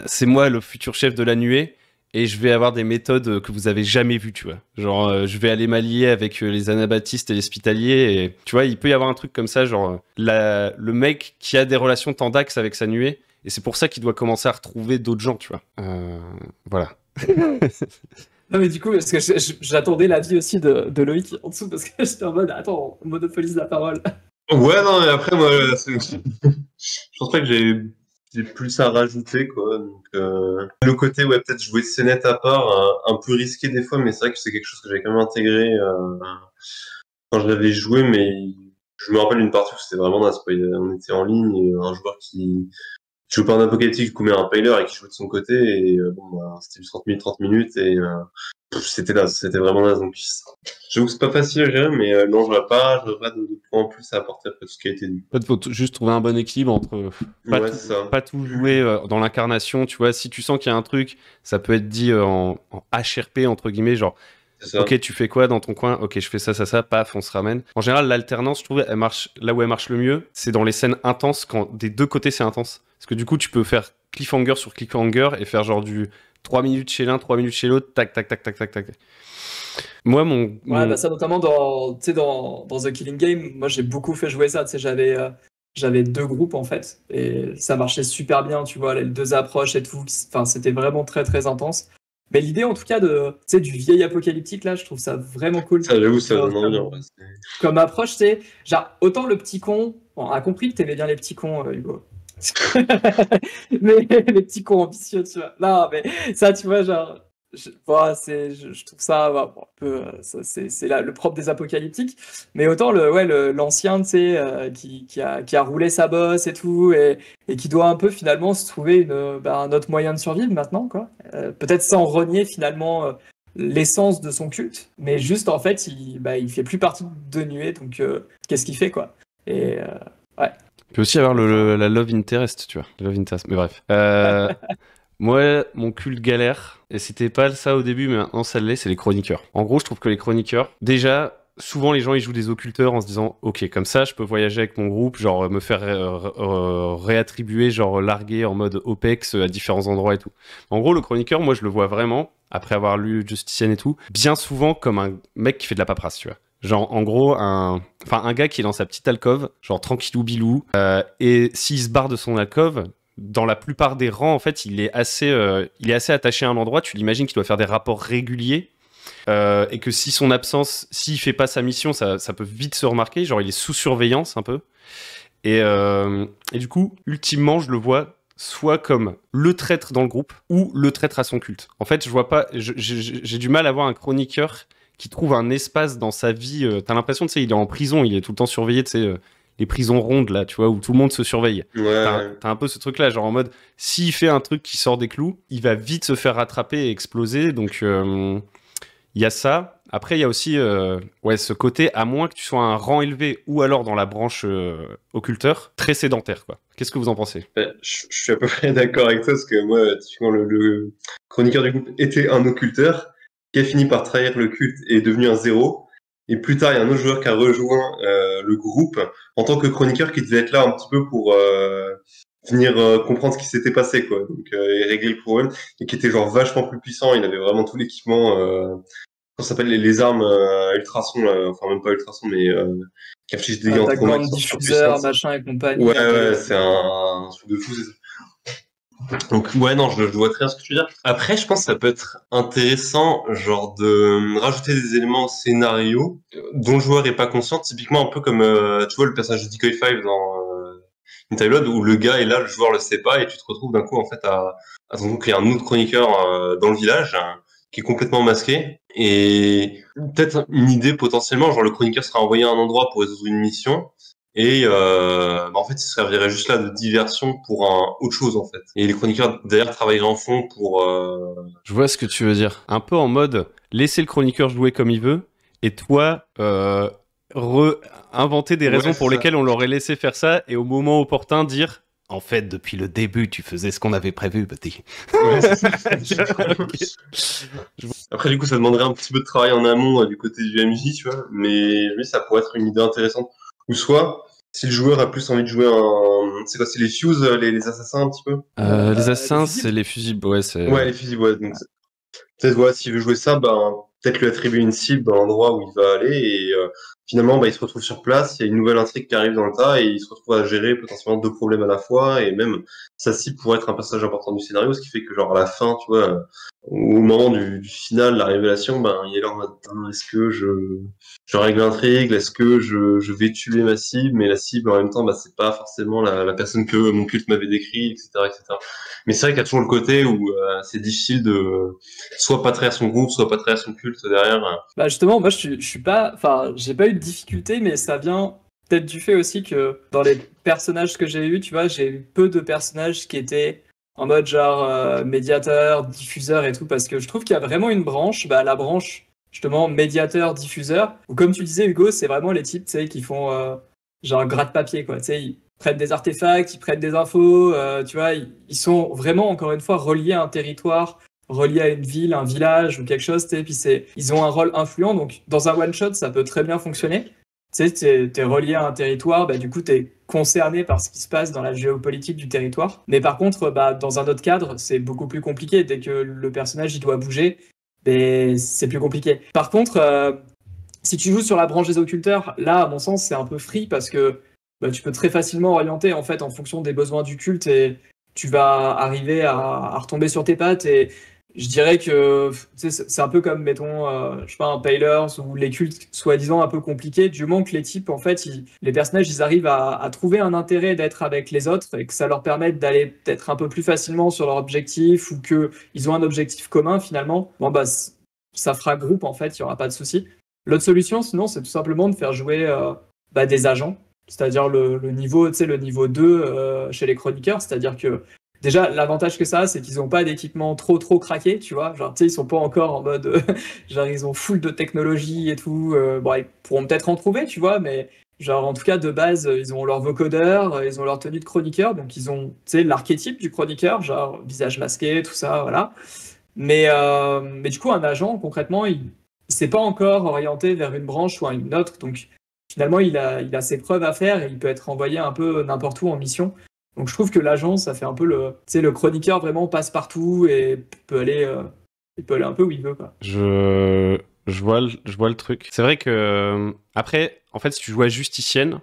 Speaker 1: c'est moi le futur chef de la nuée et je vais avoir des méthodes que vous avez jamais vues, tu vois. Genre, je vais aller m'allier avec les anabaptistes et les hospitaliers et tu vois, il peut y avoir un truc comme ça, genre le mec qui a des relations tendax avec sa nuée et c'est pour ça qu'il doit commencer à retrouver d'autres gens, tu vois. Voilà.
Speaker 2: Non, mais du coup, parce que j'attendais l'avis aussi de Loïc en dessous, parce que j'étais en mode, attends, on monopolise la parole.
Speaker 3: Ouais, non, mais après, moi, je pense pas que j'ai plus à rajouter, quoi. Donc, le côté, ouais, peut-être jouer scénette à part, un peu risqué des fois, mais c'est vrai que c'est quelque chose que j'avais quand même intégré quand je l'avais joué, mais je me rappelle une partie où c'était vraiment naze, quoi. On était en ligne, et un joueur qui joue pas un apocalyptique, du coup, mais un paler et qui jouait de son côté, et bon, bah, c'était du 30 minutes, et c'était naze, c'était vraiment naze. Donc, j'avoue que c'est pas facile à gérer, mais non, j'aurais pas de points en plus à apporter après tout ce qui a été dit.
Speaker 1: En fait, faut juste trouver un bon équilibre entre
Speaker 3: Ouais, c'est ça.
Speaker 1: pas tout jouer dans l'incarnation, tu vois. Si tu sens qu'il y a un truc, ça peut être dit en HRP, entre guillemets, genre,
Speaker 3: C'est ça.
Speaker 1: ok, tu fais quoi dans ton coin? Ok, je fais ça, paf, on se ramène. En général, l'alternance, je trouve, elle marche là où elle marche le mieux, c'est dans les scènes intenses, quand des deux côtés c'est intense. Parce que du coup, tu peux faire cliffhanger sur cliffhanger et faire genre du 3 minutes chez l'un, 3 minutes chez l'autre, tac, tac, tac, tac, tac, tac. Moi,
Speaker 2: Ouais, bah ça, notamment dans The Killing Game, moi j'ai beaucoup fait jouer ça. Tu sais, j'avais 2 groupes en fait, et ça marchait super bien, tu vois, les 2 approches et tout. Enfin, c'était vraiment très très intense. Mais l'idée en tout cas tu sais, du vieil apocalyptique là, je trouve ça vraiment cool.
Speaker 3: Ça, j'avoue,
Speaker 2: Tu
Speaker 3: ça
Speaker 2: vois,
Speaker 3: donne envie, en vrai.
Speaker 2: comme approche, c'est genre autant le petit con, on a compris que t'aimais bien les petits cons, Hugo. Mais les petits cons ambitieux, tu vois. Non, mais ça, tu vois, genre, je trouve ça bon, un peu, c'est le propre des apocalyptiques. Mais autant l'ancien, tu sais, qui a roulé sa bosse et tout, et qui doit un peu finalement se trouver un autre moyen de survivre maintenant, quoi. Peut-être sans renier finalement l'essence de son culte, mais juste en fait, il fait plus partie de Nuée, donc qu'est-ce qu'il fait quoi? Et ouais.
Speaker 1: Il peut aussi avoir la love interest, tu vois. La love interest, mais bref. Moi, mon culte galère, et c'était pas ça au début, mais maintenant ça l'est, c'est les chroniqueurs. En gros, je trouve que les chroniqueurs, déjà, souvent les gens ils jouent des occulteurs en se disant ok, comme ça je peux voyager avec mon groupe, genre me faire réattribuer, genre larguer en mode OPEX à différents endroits et tout. En gros, le chroniqueur, moi je le vois vraiment, après avoir lu Justician et tout, bien souvent comme un mec qui fait de la paperasse, tu vois. Genre, en gros, un gars qui est dans sa petite alcôve, genre tranquillou bilou, et s'il se barre de son alcôve, dans la plupart des rangs, en fait, il est assez attaché à un endroit. Tu l'imagines qu'il doit faire des rapports réguliers, et que si son absence, s'il fait pas sa mission, ça peut vite se remarquer. Genre, il est sous surveillance un peu. Et du coup, ultimement, je le vois soit comme le traître dans le groupe ou le traître à son culte. En fait, je vois pas. J'ai du mal à voir un chroniqueur qui trouve un espace dans sa vie. T'as l'impression, tu sais, il est en prison, il est tout le temps surveillé, tu sais, les prisons rondes, là, tu vois, où tout le monde se surveille.
Speaker 3: Ouais.
Speaker 1: T'as un peu ce truc-là, genre en mode, s'il fait un truc qui sort des clous, il va vite se faire rattraper et exploser. Donc, il y a ça. Après, il y a aussi ce côté, à moins que tu sois à un rang élevé ou alors dans la branche occulteur, très sédentaire, quoi. Qu'est-ce que vous en pensez?
Speaker 3: Je suis à peu près d'accord avec toi, parce que moi, typiquement, le chroniqueur du groupe était un occulteur qui a fini par trahir le culte et est devenu un zéro. Et plus tard, il y a un autre joueur qui a rejoint le groupe en tant que chroniqueur qui devait être là un petit peu pour venir comprendre ce qui s'était passé, quoi. Donc, et régler le problème. Et qui était genre vachement plus puissant. Il avait vraiment tout l'équipement, ça s'appelle les armes ultrasons, enfin même pas ultrasons, mais qui affichent des dégâts en trauma,
Speaker 2: grande
Speaker 3: qui sont
Speaker 2: diffuseur,
Speaker 3: surpuissantes.
Speaker 2: machin et compagnie.
Speaker 3: Ouais, c'est un truc de fou. Donc ouais, non, je vois très bien ce que tu veux dire. Après, je pense que ça peut être intéressant, genre de rajouter des éléments au scénario dont le joueur est pas conscient, typiquement un peu comme tu vois le personnage de Decoy 5 dans Interload, où le gars est là, le joueur le sait pas, et tu te retrouves d'un coup en fait à ton qu'il y a un autre chroniqueur dans le village qui est complètement masqué, et peut-être une idée potentiellement, genre le chroniqueur sera envoyé à un endroit pour résoudre une mission. Et en fait, il servirait juste là de diversion pour autre chose en fait. Et les chroniqueurs derrière travailleraient en fond pour.
Speaker 1: Je vois ce que tu veux dire. Un peu en mode, laisser le chroniqueur jouer comme il veut, et toi, inventer des raisons pour lesquelles on l'aurait laissé faire ça, et au moment opportun dire, en fait, depuis le début, tu faisais ce qu'on avait prévu, petit.
Speaker 3: Ouais, c'est ça. Après, du coup, ça demanderait un petit peu de travail en amont du côté du MJ, tu vois. Mais oui, ça pourrait être une idée intéressante. Ou soit, si le joueur a plus envie de jouer c'est quoi, c'est les Fuse, les assassins un petit peu?
Speaker 1: Les assassins, c'est les fusibles, ouais, c'est...
Speaker 3: Ouais, les fusibles, ouais. Donc, peut-être, voilà, s'il veut jouer ça, peut-être lui attribuer une cible dans l'endroit où il va aller, et finalement, il se retrouve sur place, il y a une nouvelle intrigue qui arrive dans le tas, et il se retrouve à gérer potentiellement deux problèmes à la fois, et même sa cible pourrait être un passage important du scénario, ce qui fait que, genre, à la fin, tu vois, au moment du final, la révélation, il est là en mode, est-ce que je règle l'intrigue, est-ce que je vais tuer ma cible, mais la cible, en même temps, c'est pas forcément la personne que mon culte m'avait décrit, etc., etc. Mais c'est vrai qu'il y a toujours le côté où c'est difficile de soit pas trahir son groupe, soit pas trahir son culte derrière.
Speaker 2: Bah justement, moi je suis pas, enfin, j'ai pas eu de difficulté, mais ça vient peut-être du fait aussi que dans les personnages que j'ai eu, tu vois, j'ai eu peu de personnages qui étaient en mode genre médiateur, diffuseur et tout, parce que je trouve qu'il y a vraiment une branche, la branche justement médiateur, diffuseur, où comme tu disais Hugo, c'est vraiment les types, tu sais, qui font genre gratte-papier, quoi, tu sais, ils prennent des artefacts, ils prennent des infos, tu vois, ils sont vraiment, encore une fois, reliés à un territoire, reliés à une ville, un village ou quelque chose, tu sais, puis ils ont un rôle influent, donc dans un one-shot, ça peut très bien fonctionner. Tu sais, t'es relié à un territoire, du coup, t'es concerné par ce qui se passe dans la géopolitique du territoire. Mais par contre, dans un autre cadre, c'est beaucoup plus compliqué. Dès que le personnage, il doit bouger, c'est plus compliqué. Par contre, si tu joues sur la branche des occulteurs, là, à mon sens, c'est un peu free parce que tu peux très facilement orienter en fait en fonction des besoins du culte et tu vas arriver à retomber sur tes pattes. Et je dirais que c'est un peu comme, mettons, je sais pas, un Paylors ou les cultes soi-disant un peu compliqués, du moment que les types, en fait, les personnages, ils arrivent à trouver un intérêt d'être avec les autres et que ça leur permette d'aller peut-être un peu plus facilement sur leur objectif ou qu'ils ont un objectif commun finalement, ça fera groupe en fait, il n'y aura pas de souci. L'autre solution, sinon, c'est tout simplement de faire jouer des agents, c'est-à-dire le niveau 2 chez les chroniqueurs, c'est-à-dire que déjà, l'avantage que ça a, c'est qu'ils n'ont pas d'équipement trop craqué, tu vois. Genre, tu sais, ils sont pas encore en mode, genre, ils ont full de technologie et tout. Bon, ils pourront peut-être en trouver, tu vois, mais genre, en tout cas, de base, ils ont leur vocodeur, ils ont leur tenue de chroniqueur, donc ils ont, tu sais, l'archétype du chroniqueur, genre, visage masqué, tout ça, voilà. Mais du coup, un agent, concrètement, il s'est pas encore orienté vers une branche ou une autre, donc finalement, il a ses preuves à faire et il peut être envoyé un peu n'importe où en mission. Donc je trouve que l'agent, ça fait un peu tu sais, le chroniqueur vraiment passe partout et il peut aller un peu où il veut, quoi.
Speaker 1: Je vois le truc. C'est vrai que, après, en fait, si tu joues à Justicienne,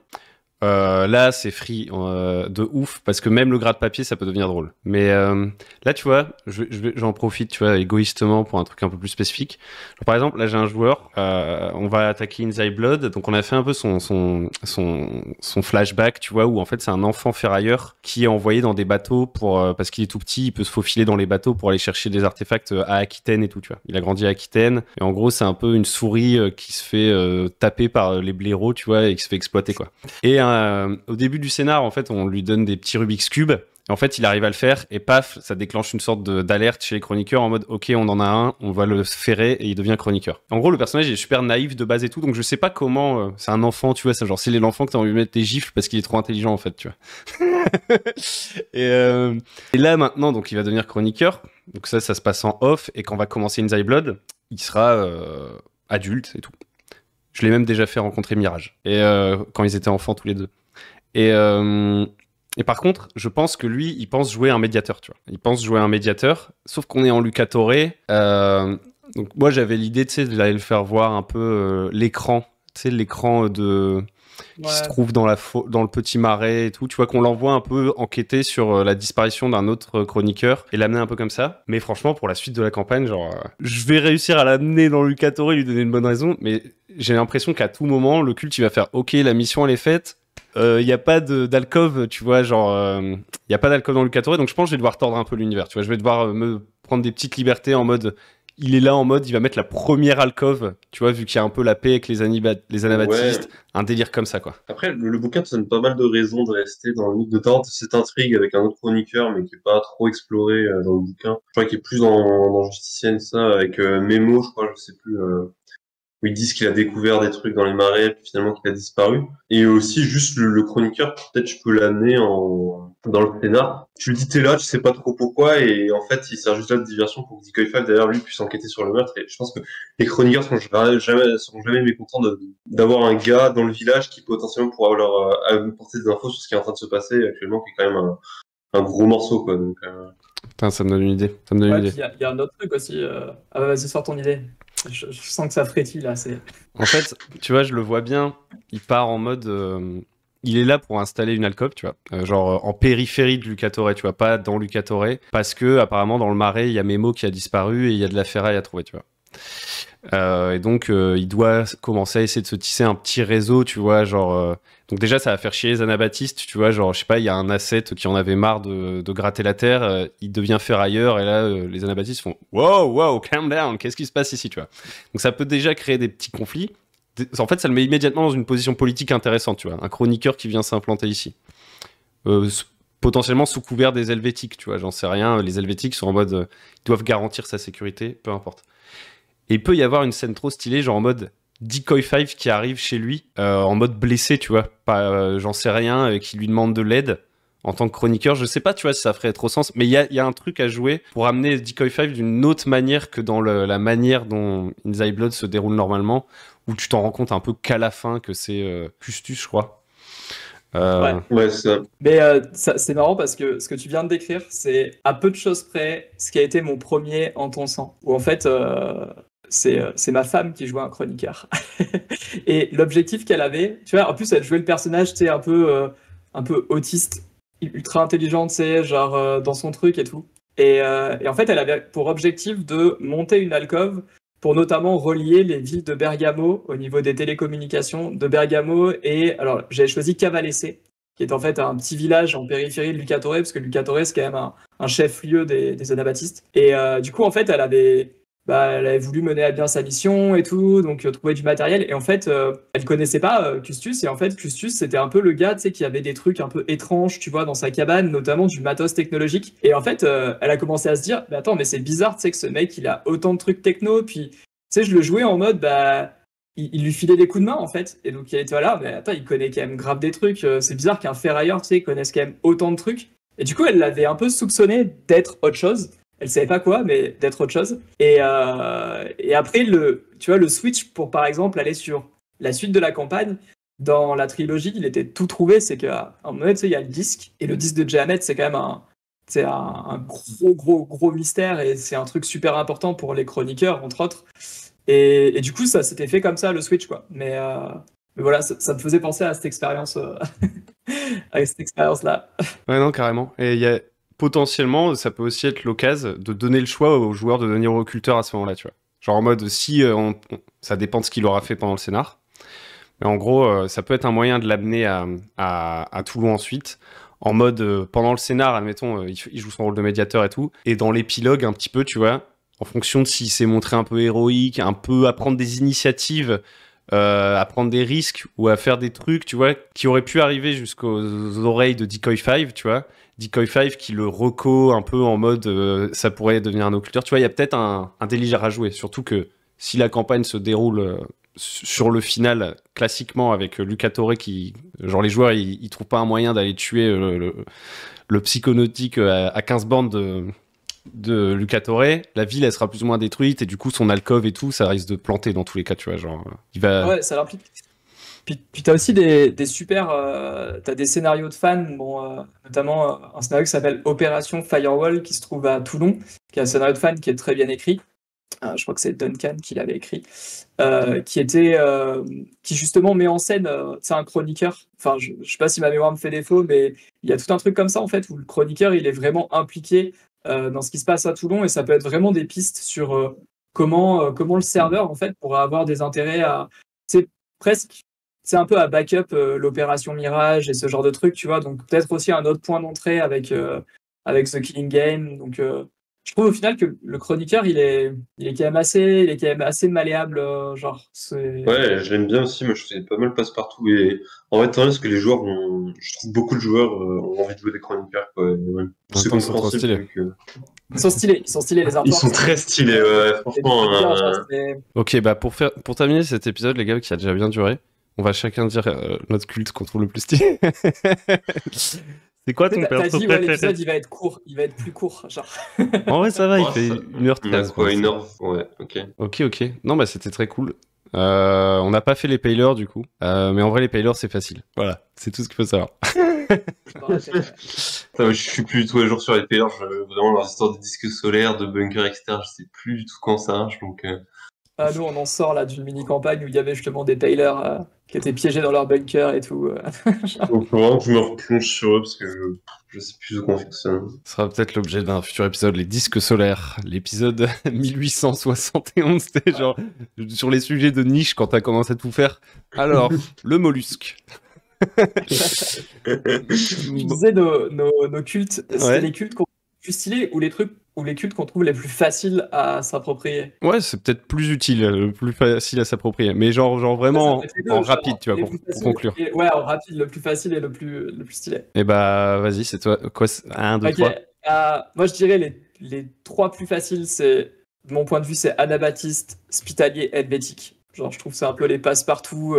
Speaker 1: là, c'est free de ouf parce que même le gras de papier, ça peut devenir drôle. Mais là, tu vois, j'en profite, tu vois, égoïstement pour un truc un peu plus spécifique. Genre, par exemple, là, j'ai un joueur, on va attaquer Inside Blood, donc on a fait un peu son flashback, tu vois, où en fait, c'est un enfant ferrailleur qui est envoyé dans des bateaux parce qu'il est tout petit, il peut se faufiler dans les bateaux pour aller chercher des artefacts à Aquitaine et tout, tu vois. Il a grandi à Aquitaine et en gros, c'est un peu une souris qui se fait taper par les blaireaux, tu vois, et qui se fait exploiter, quoi. Et au début du scénar, en fait, on lui donne des petits Rubik's Cube. Et en fait, il arrive à le faire et paf, ça déclenche une sorte d'alerte chez les chroniqueurs en mode ok, on en a un, on va le ferrer et il devient chroniqueur. En gros, le personnage il est super naïf de base et tout, donc je sais pas comment. C'est un enfant, tu vois, c'est genre c'est l'enfant que t'as envie de mettre des gifles parce qu'il est trop intelligent en fait, tu vois. Et là maintenant, donc il va devenir chroniqueur. Donc ça se passe en off et quand on va commencer Inside Blood, il sera adulte et tout. Je l'ai même déjà fait rencontrer Mirage. Et quand ils étaient enfants tous les deux. Et par contre, je pense que lui, il pense jouer un médiateur, tu vois. Il pense jouer un médiateur, sauf qu'on est en Lucatore. Donc moi, j'avais l'idée, tu sais, d'aller le faire voir un peu l'écran, tu sais, l'écran qui se trouve dans le petit marais et tout. Tu vois, qu'on l'envoie un peu enquêter sur la disparition d'un autre chroniqueur et l'amener un peu comme ça. Mais franchement, pour la suite de la campagne, genre, je vais réussir à l'amener dans Lucatore et lui donner une bonne raison, mais j'ai l'impression qu'à tout moment, le culte, il va faire « Ok, la mission, elle est faite. Il n'y a pas d'alcôve, tu vois, genre... Il n'y a pas d'alcôve dans Lucatore, donc je pense que je vais devoir tordre un peu l'univers, tu vois. Je vais devoir me prendre des petites libertés en mode... Il est là en mode, il va mettre la première alcôve, tu vois, vu qu'il y a un peu la paix avec les anabaptistes, un délire comme ça, quoi.
Speaker 3: Après, le bouquin te donne pas mal de raisons de rester dans le mythe, notamment cette intrigue avec un autre chroniqueur, mais qui est pas trop exploré dans le bouquin. Je crois qu'il est plus dans Justicienne, ça, avec Memo, je crois, je sais plus, où ils disent qu'il a découvert des trucs dans les marais, puis finalement qu'il a disparu. Et aussi, juste le chroniqueur, peut-être je peux l'amener dans le scénar. Tu lui dis t'es là, tu sais pas trop pourquoi, et en fait, il sert juste là de diversion pour que Decoy 5, d'ailleurs, lui, puisse enquêter sur le meurtre. Et je pense que les chroniqueurs seront jamais mécontents d'avoir un gars dans le village qui potentiellement pourra leur apporter des infos sur ce qui est en train de se passer actuellement, qui est quand même un gros morceau, quoi. Donc,
Speaker 1: Putain, ça me donne une idée. Ça me donne une idée.
Speaker 2: Il y a un autre truc aussi. Ah, vas-y, sors ton idée. Je sens que ça frétille là.
Speaker 1: En fait, tu vois, je le vois bien. Il part en mode. Il est là pour installer une alcôve, tu vois. Genre en périphérie de Lucatore, tu vois, pas dans Lucatore. Parce que, apparemment, dans le marais, il y a Memo qui a disparu et il y a de la ferraille à trouver, tu vois. Et donc, il doit commencer à essayer de se tisser un petit réseau, tu vois, genre... Donc déjà, ça va faire chier les anabaptistes, tu vois, genre, je sais pas, il y a un asset qui en avait marre de gratter la terre, il devient ferrailleur, et là, les anabaptistes font « Wow, calm down, qu'est-ce qui se passe ici ?» tu vois. Donc ça peut déjà créer des petits conflits. En fait, ça le met immédiatement dans une position politique intéressante, tu vois, un chroniqueur qui vient s'implanter ici. Potentiellement sous couvert des Helvétiques, tu vois, j'en sais rien, les Helvétiques sont en mode, ils doivent garantir sa sécurité, peu importe. Et il peut y avoir une scène trop stylée, genre en mode Decoy 5 qui arrive chez lui, en mode blessé, tu vois, pas, j'en sais rien, qui lui demande de l'aide en tant que chroniqueur. Je sais pas, tu vois, si ça ferait trop sens, mais il y a un truc à jouer pour amener Decoy 5 d'une autre manière que dans la manière dont Inside Blood se déroule normalement, où tu t'en rends compte un peu qu'à la fin que c'est Custus, je crois.
Speaker 3: Ouais, c'est ça.
Speaker 2: Mais c'est marrant parce que ce que tu viens de décrire, c'est à peu de choses près ce qui a été mon premier En ton sang. Où en fait, c'est ma femme qui jouait un chroniqueur. Et l'objectif qu'elle avait, tu vois, en plus elle jouait le personnage, tu sais, un peu autiste, ultra intelligent, tu sais, genre dans son truc et tout. Et en fait, elle avait pour objectif de monter une alcôve pour notamment relier les villes de Bergamo au niveau des télécommunications de Bergamo et, alors j'avais choisi Cavalese, qui est en fait un petit village en périphérie de Lucatore, parce que Lucatore c'est quand même un chef-lieu des anabaptistes. Et du coup, en fait, elle avait bah, elle avait voulu mener à bien sa mission et tout, donc trouver du matériel. Et en fait, elle connaissait pas Custus. Et en fait, Custus, c'était un peu le gars, tu sais, qui avait des trucs un peu étranges, tu vois, dans sa cabane, notamment du matos technologique. Et en fait, elle a commencé à se dire, bah, attends, mais c'est bizarre, tu sais, que ce mec, il a autant de trucs techno. Puis, tu sais, je le jouais en mode, bah, il lui filait des coups de main, en fait. Et donc, il était là, mais attends, il connaît quand même grave des trucs. C'est bizarre qu'un ferrailleur, tu sais, connaisse quand même autant de trucs. Et du coup, elle l'avait un peu soupçonné d'être autre chose. Elle savait pas quoi, mais d'être autre chose. Et après, tu vois, le switch pour, par exemple, aller sur la suite de la campagne, dans la trilogie, il était tout trouvé. C'est qu'à un moment, tu sais, il y a le disque. Et le disque de Jamet, c'est quand même un gros mystère. Et c'est un truc super important pour les chroniqueurs, entre autres. Et du coup, ça s'était fait comme ça, le switch, quoi. Mais voilà, ça me faisait penser à cette expérience, à cette expérience-là.
Speaker 1: Ouais, non, carrément. Et il y a potentiellement, ça peut aussi être l'occasion de donner le choix aux joueurs de devenir occulteur à ce moment-là, tu vois. Genre en mode, si ça dépend de ce qu'il aura fait pendant le scénar. Mais en gros, ça peut être un moyen de l'amener à Toulon ensuite. En mode, pendant le scénar, admettons, il joue son rôle de médiateur et tout. Et dans l'épilogue, un petit peu, tu vois, en fonction de s'il s'est montré un peu héroïque, un peu à prendre des initiatives, à prendre des risques ou à faire des trucs, tu vois, qui auraient pu arriver jusqu'aux oreilles de Decoy 5, tu vois. Decoy 5 qui le reco un peu en mode ça pourrait devenir un occulteur. Tu vois, il y a peut-être un délire à jouer. Surtout que si la campagne se déroule sur le final, classiquement, avec Lucatore qui... Genre, les joueurs, ils trouvent pas un moyen d'aller tuer le psychonautique à 15 bandes de Lucatore, la ville elle sera plus ou moins détruite et du coup son alcôve et tout ça risque de planter dans tous les cas, tu vois, genre il va...
Speaker 2: Ouais, ça l'implique. Puis t'as aussi des super, t'as des scénarios de fans, bon, notamment un scénario qui s'appelle Opération Firewall qui se trouve à Toulon, qui est un scénario de fans qui est très bien écrit. Je crois que c'est Duncan qui l'avait écrit, qui justement met en scène, c'est un chroniqueur. Enfin, je sais pas si ma mémoire me fait défaut, mais il y a tout un truc comme ça en fait où le chroniqueur il est vraiment impliqué dans ce qui se passe à Toulon et ça peut être vraiment des pistes sur comment le serveur en fait pourrait avoir des intérêts à, c'est presque, c'est un peu à backup l'opération Mirage et ce genre de truc, tu vois. Donc peut-être aussi un autre point d'entrée avec The Killing Game. Donc je trouve au final que le chroniqueur il est quand même assez malléable, genre c'est...
Speaker 3: Ouais, je l'aime bien aussi, moi je fais pas mal passe-partout. Et en fait, tant mieux, parce que les joueurs ont... Je trouve beaucoup de joueurs ont envie de jouer des chroniqueurs, quoi. Et ouais. C'est
Speaker 1: temps, ils sont trop
Speaker 3: compréhensible.
Speaker 1: stylés.
Speaker 3: vu que-
Speaker 2: Ils sont stylés les
Speaker 3: Ils
Speaker 2: artworks.
Speaker 3: sont très stylés, ouais, franchement.
Speaker 1: Ok, bah pour terminer cet épisode, les gars, qui a déjà bien duré, on va chacun dire notre culte qu'on trouve le plus stylé. C'est quoi ton
Speaker 2: T'as
Speaker 1: perso
Speaker 2: dit, ouais,
Speaker 1: préféré?
Speaker 2: l'épisode il va être court, il va être plus court, genre.
Speaker 1: En vrai, ça va, il
Speaker 3: Ouais,
Speaker 1: fait
Speaker 3: ça-
Speaker 1: 1h13.
Speaker 3: Il y a quoi,
Speaker 1: je
Speaker 3: une
Speaker 1: pense.
Speaker 3: heure? Ouais, ok.
Speaker 1: Ok. Non, bah c'était très cool. On n'a pas fait les paylors du coup, mais en vrai les paylors c'est facile. Voilà, c'est tout ce qu'il faut savoir.
Speaker 3: Je suis plus du tout à jour sur les payeurs, vraiment leur histoire de disques solaires, de bunkers, etc. Je sais plus du tout quand ça marche, donc...
Speaker 2: Nous on en sort là d'une mini-campagne où il y avait justement des tailors qui étaient piégés dans leur bunker et tout.
Speaker 3: Donc vraiment que je me replonge sur eux parce que je sais plus comment fonctionne.
Speaker 1: Ce sera peut-être l'objet d'un futur épisode, les disques solaires. L'épisode 1871, c'était genre sur les sujets de niche quand t'as commencé à tout faire. Alors, le mollusque.
Speaker 2: Je disais nos cultes, c'était
Speaker 1: Ouais.
Speaker 2: les cultes qu'on trouve les plus stylés ou les cultes qu'on trouve les plus faciles à s'approprier.
Speaker 1: Ouais, c'est peut-être plus utile, le plus facile à s'approprier. Mais genre vraiment
Speaker 2: Ça peut être les deux,
Speaker 1: en
Speaker 2: genre,
Speaker 1: rapide, tu vois,
Speaker 2: les
Speaker 1: pour
Speaker 2: plus faciles
Speaker 1: conclure.
Speaker 2: ouais, en rapide, le plus facile et le plus stylé.
Speaker 1: Et bah, vas-y, c'est toi. Quoi, 1, 2,
Speaker 2: Ok,
Speaker 1: 3.
Speaker 2: moi je dirais les trois plus faciles, c'est, de mon point de vue, c'est Anabaptiste, Spitalier, Helvétique. Genre, je trouve que c'est un peu les passe-partout.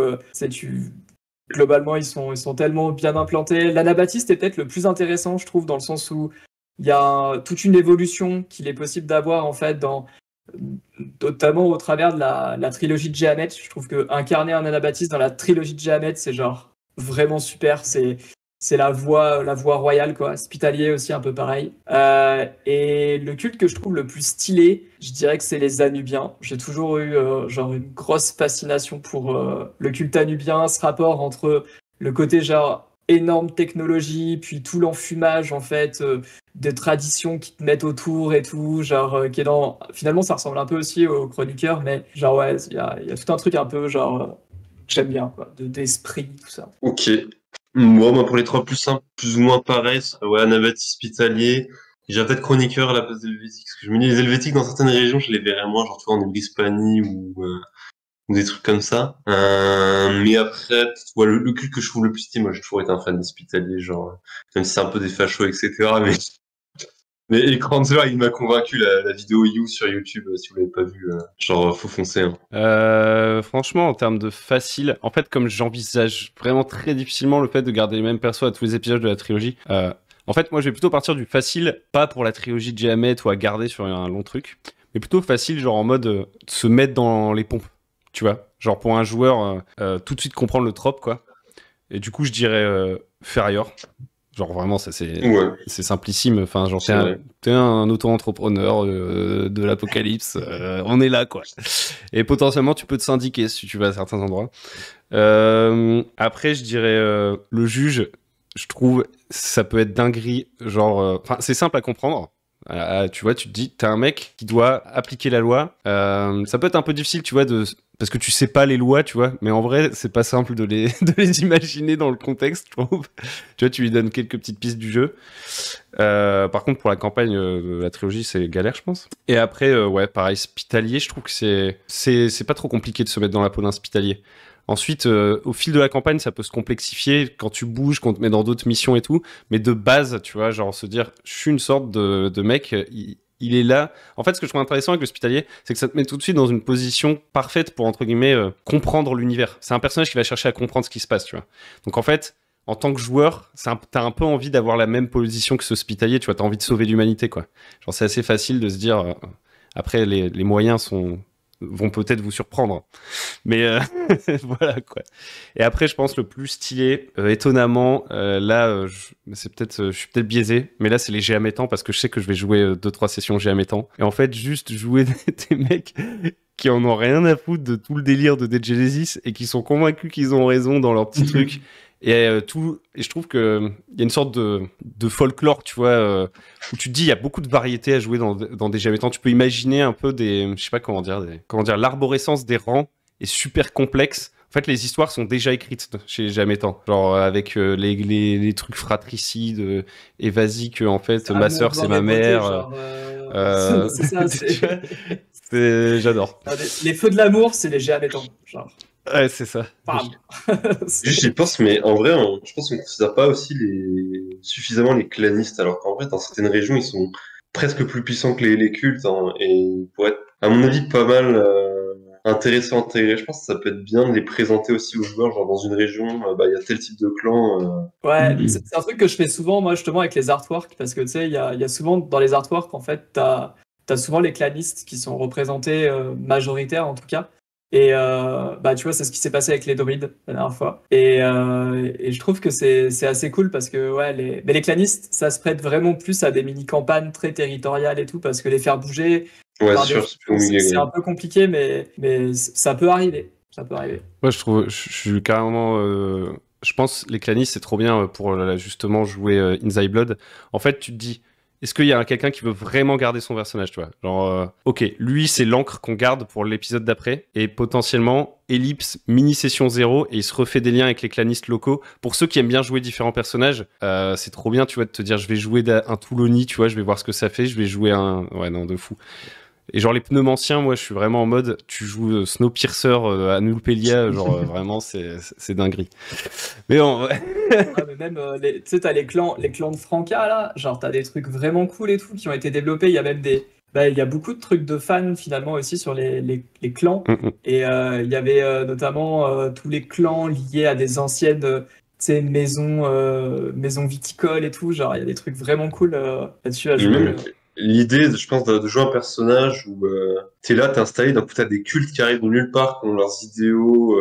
Speaker 2: Globalement, ils sont tellement bien implantés. L'Anabaptiste est peut-être le plus intéressant, je trouve, dans le sens où il y a toute une évolution qu'il est possible d'avoir, en fait, notamment au travers de la trilogie de Jamet. Je trouve que incarner un Anabaptiste dans la trilogie de Jamet, c'est genre vraiment super. C'est la voie royale, quoi. Spitalier aussi, un peu pareil. Et le culte que je trouve le plus stylé, je dirais que c'est les Anubiens. J'ai toujours eu genre une grosse fascination pour le culte anubien, ce rapport entre le côté genre énorme technologie, puis tout l'enfumage en fait des traditions qui te mettent autour et tout, genre qui est dans... Finalement, ça ressemble un peu aussi aux chroniqueurs, mais genre ouais, il y a tout un truc un peu genre que j'aime bien, quoi, d'esprit, tout ça.
Speaker 3: Ok. Moi, pour les trois plus simples, plus ou moins pareil, ouais, Anabaptiste hospitalier J'irais peut-être chroniqueur à la place d'helvétique. Parce que je me dis, les helvétiques, dans certaines régions, je les verrais moins, genre, tu vois, en Ibris-Pani ou des trucs comme ça. Mais après, ouais, le culte que je trouve le plus stylé, moi, j'ai toujours été un fan d'Hospitalier, genre, même si c'est un peu des fachos, etc. Mais Écranzer, il m'a convaincu, la vidéo You sur YouTube, si vous l'avez pas vu, genre, faut foncer, hein.
Speaker 1: Franchement, en termes de facile, en fait, comme j'envisage vraiment très difficilement le fait de garder les mêmes persos à tous les épisodes de la trilogie, en fait, moi, je vais plutôt partir du facile, pas pour la trilogie de Jamet ou à garder sur un long truc, mais plutôt facile, genre en mode se mettre dans les pompes, tu vois. Genre pour un joueur, tout de suite comprendre le trope, quoi. Et du coup, je dirais Ferrier. Genre vraiment, ça c'est simplissime. Enfin, genre t'es un auto-entrepreneur de l'apocalypse. On est là, quoi. Et potentiellement, tu peux te syndiquer si tu vas à certains endroits. Après, je dirais le juge. Je trouve ça peut être dinguerie. Genre, enfin, c'est simple à comprendre. Tu vois, tu te dis, t'as un mec qui doit appliquer la loi. Ça peut être un peu difficile, tu vois, parce que tu sais pas les lois, tu vois. Mais en vrai, c'est pas simple de les imaginer dans le contexte, je trouve. Tu vois, tu lui donnes quelques petites pistes du jeu. Par contre, pour la campagne de la trilogie, c'est galère, je pense. Et après, ouais, pareil, Spitalier, je trouve que c'est pas trop compliqué de se mettre dans la peau d'un Spitalier. Ensuite, au fil de la campagne, ça peut se complexifier quand tu bouges, quand on te met dans d'autres missions et tout. Mais de base, tu vois, genre se dire, je suis une sorte de mec, il est là. En fait, ce que je trouve intéressant avec l'Hospitalier, c'est que ça te met tout de suite dans une position parfaite pour, entre guillemets, comprendre l'univers. C'est un personnage qui va chercher à comprendre ce qui se passe, tu vois. Donc en fait, en tant que joueur, t'as un peu envie d'avoir la même position que ce Hospitalier, tu vois. T'as envie de sauver l'humanité, quoi. Genre, c'est assez facile de se dire, après, les moyens vont peut-être vous surprendre. Mais voilà, quoi. Et après, je pense le plus stylé, étonnamment, là, je suis peut-être biaisé, mais là, c'est les géamétans parce que je sais que je vais jouer 2-3 sessions géamétans. Et en fait, juste jouer des mecs qui en ont rien à foutre de tout le délire de Dead Genesis et qui sont convaincus qu'ils ont raison dans leur petit truc. Et je trouve que il y a une sorte de folklore, tu vois, où tu te dis il y a beaucoup de variétés à jouer dans des géamétans. Tu peux imaginer un peu je sais pas comment dire, l'arborescence des rangs est super complexe. En fait, les histoires sont déjà écrites chez les géamétans, genre avec les trucs fratricides et vas-y que en fait ma sœur c'est ma mère.
Speaker 2: C'est ça,
Speaker 1: j'adore.
Speaker 2: Les feux de l'amour, c'est les géamétans, genre.
Speaker 1: Ouais, c'est ça.
Speaker 3: Juste, j'y pense, mais en vrai, je pense qu'on ne considère pas aussi suffisamment les clanistes, alors qu'en vrai, dans certaines régions, ils sont presque plus puissants que les cultes, hein, et pour être, à mon avis, pas mal intéressant à intégrer. Je pense que ça peut être bien de les présenter aussi aux joueurs, genre dans une région, il y a tel type de clan.
Speaker 2: Ouais, c'est un truc que je fais souvent, moi, justement, avec les artworks, parce que tu sais, il y a souvent dans les artworks, en fait, t'as souvent les clanistes qui sont représentés, majoritaires en tout cas. Et tu vois, c'est ce qui s'est passé avec les druides la dernière fois. Et je trouve que c'est assez cool parce que ouais, mais les clanistes, ça se prête vraiment plus à des mini-campagnes très territoriales et tout, parce que les faire bouger,
Speaker 3: Ouais, c'est
Speaker 2: un peu compliqué, mais ça peut arriver. Ça peut arriver.
Speaker 1: Ouais, je suis carrément. Je pense les clanistes, c'est trop bien pour justement jouer In Thy Blood. En fait, tu te dis. Est-ce qu'il y a quelqu'un qui veut vraiment garder son personnage, tu vois? Genre, ok, lui, c'est l'encre qu'on garde pour l'épisode d'après, et potentiellement, ellipse, mini-session 0, et il se refait des liens avec les clanistes locaux. Pour ceux qui aiment bien jouer différents personnages, c'est trop bien, tu vois, de te dire, je vais jouer un Touloni, tu vois, je vais voir ce que ça fait, je vais jouer un... Ouais, non, de fou. Et genre, les pneumanciens, moi, je suis vraiment en mode, tu joues Snowpiercer à Nulpelia, genre, vraiment, c'est dinguerie. Mais bon, ouais.
Speaker 2: Mais même, tu sais, t'as les clans de Franca, là, genre, t'as des trucs vraiment cool et tout qui ont été développés. Il y a même il y a beaucoup de trucs de fans, finalement, aussi sur les clans. Et il y avait notamment tous les clans liés à des anciennes, tu sais, maisons viticoles et tout. Genre, il y a des trucs vraiment cool là-dessus à jouer.
Speaker 3: L'idée, je pense, de jouer un personnage où t'es là, t'es installé, d'un coup t'as des cultes qui arrivent de nulle part, qui ont leurs idéaux,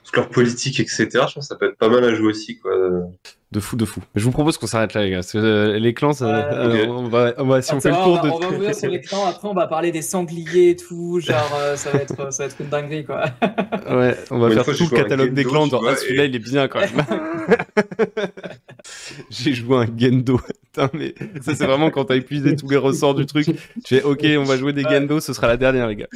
Speaker 3: toute leur politique, etc. Je pense que ça peut être pas mal à jouer aussi, quoi.
Speaker 1: De fou. Mais je vous propose qu'on s'arrête là, les gars. Parce que les clans, ça,
Speaker 3: okay.
Speaker 1: on va, si on fait le tour
Speaker 2: on va ouvrir sur les clans, après on va parler des sangliers et tout, genre ça va être une dinguerie, quoi.
Speaker 1: Ouais, on va faire tout le catalogue des clans, genre, celui-là il est bien quand même. J'ai joué un Gendo. Putain, mais ça c'est vraiment quand t'as épuisé tous les ressorts du truc. Tu fais, ok, on va jouer des Gendo, ce sera la dernière, les gars.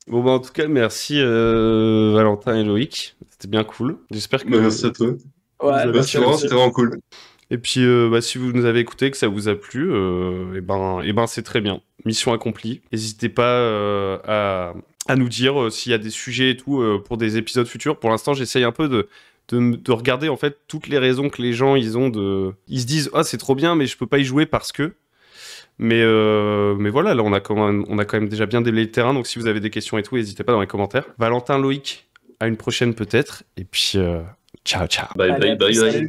Speaker 1: Bon, en tout cas, merci Valentin et Loïc. C'était bien cool. J'espère que.
Speaker 3: Merci à toi.
Speaker 2: Ouais,
Speaker 3: c'était vraiment cool.
Speaker 1: Et puis, si vous nous avez écouté, que ça vous a plu, et ben c'est très bien. Mission accomplie. N'hésitez pas à nous dire s'il y a des sujets et tout pour des épisodes futurs. Pour l'instant, j'essaye un peu de regarder en fait toutes les raisons que les gens ils se disent c'est trop bien, mais je peux pas y jouer parce que. Mais voilà, là on a quand même déjà bien déblayé le terrain. Donc si vous avez des questions et tout, n'hésitez pas dans les commentaires. Valentin, Loïc, à une prochaine peut-être. Et puis ciao ciao.
Speaker 3: Bye
Speaker 2: Allez,
Speaker 3: bye
Speaker 2: à plus,
Speaker 3: bye bye.
Speaker 2: salut.